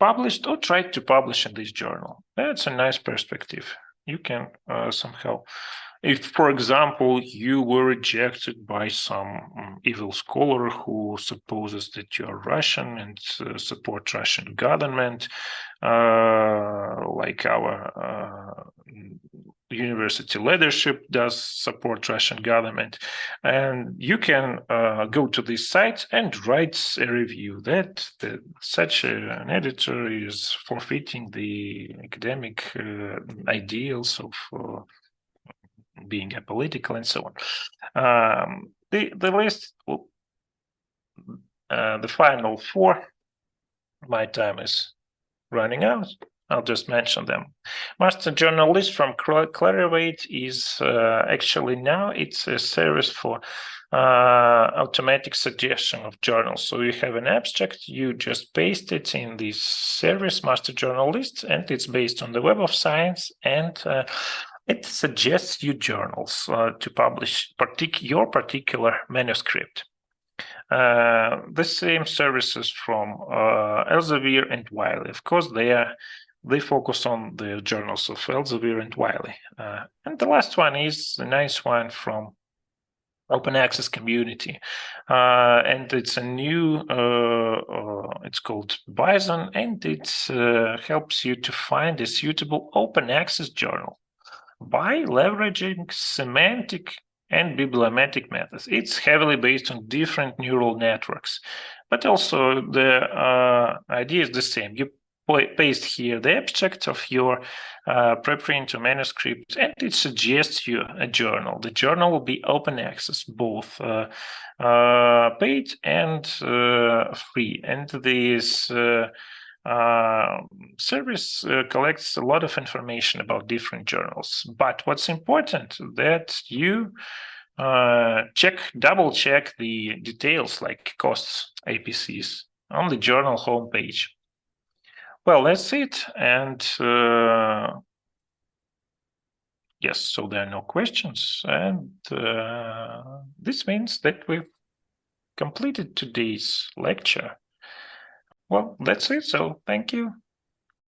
Speaker 1: published or tried to publish in this journal. That's a nice perspective. You can somehow, if, for example, you were rejected by some evil scholar who supposes that you are Russian and support Russian government, like our university leadership does support Russian government, and you can go to this site and write a review that such an editor is forfeiting the academic ideals of being apolitical and so on. The list, the final four, my time is running out. I'll just mention them. Master Journal List from Clarivate is actually now it's a service for automatic suggestion of journals. So you have an abstract, you just paste it in this service, Master Journal List, and it's based on the Web of Science, and it suggests you journals to publish your particular manuscript. The same services from Elsevier and Wiley. Of course, they focus on the journals of Elsevier and Wiley. And the last one is a nice one from Open Access Community. And it's a new, it's called Bison, and it helps you to find a suitable open access journal by leveraging semantic and bibliometric methods. It's heavily based on different neural networks, but also the idea is the same. You paste here the abstract of your preprint or manuscript, and it suggests you a journal. The journal will be open access, both paid and free. And this service collects a lot of information about different journals, but what's important that you double check the details like costs, APCs on the journal homepage. Well, that's it. And yes, so there are no questions. And this means that we've completed today's lecture. Well, that's it. So thank you.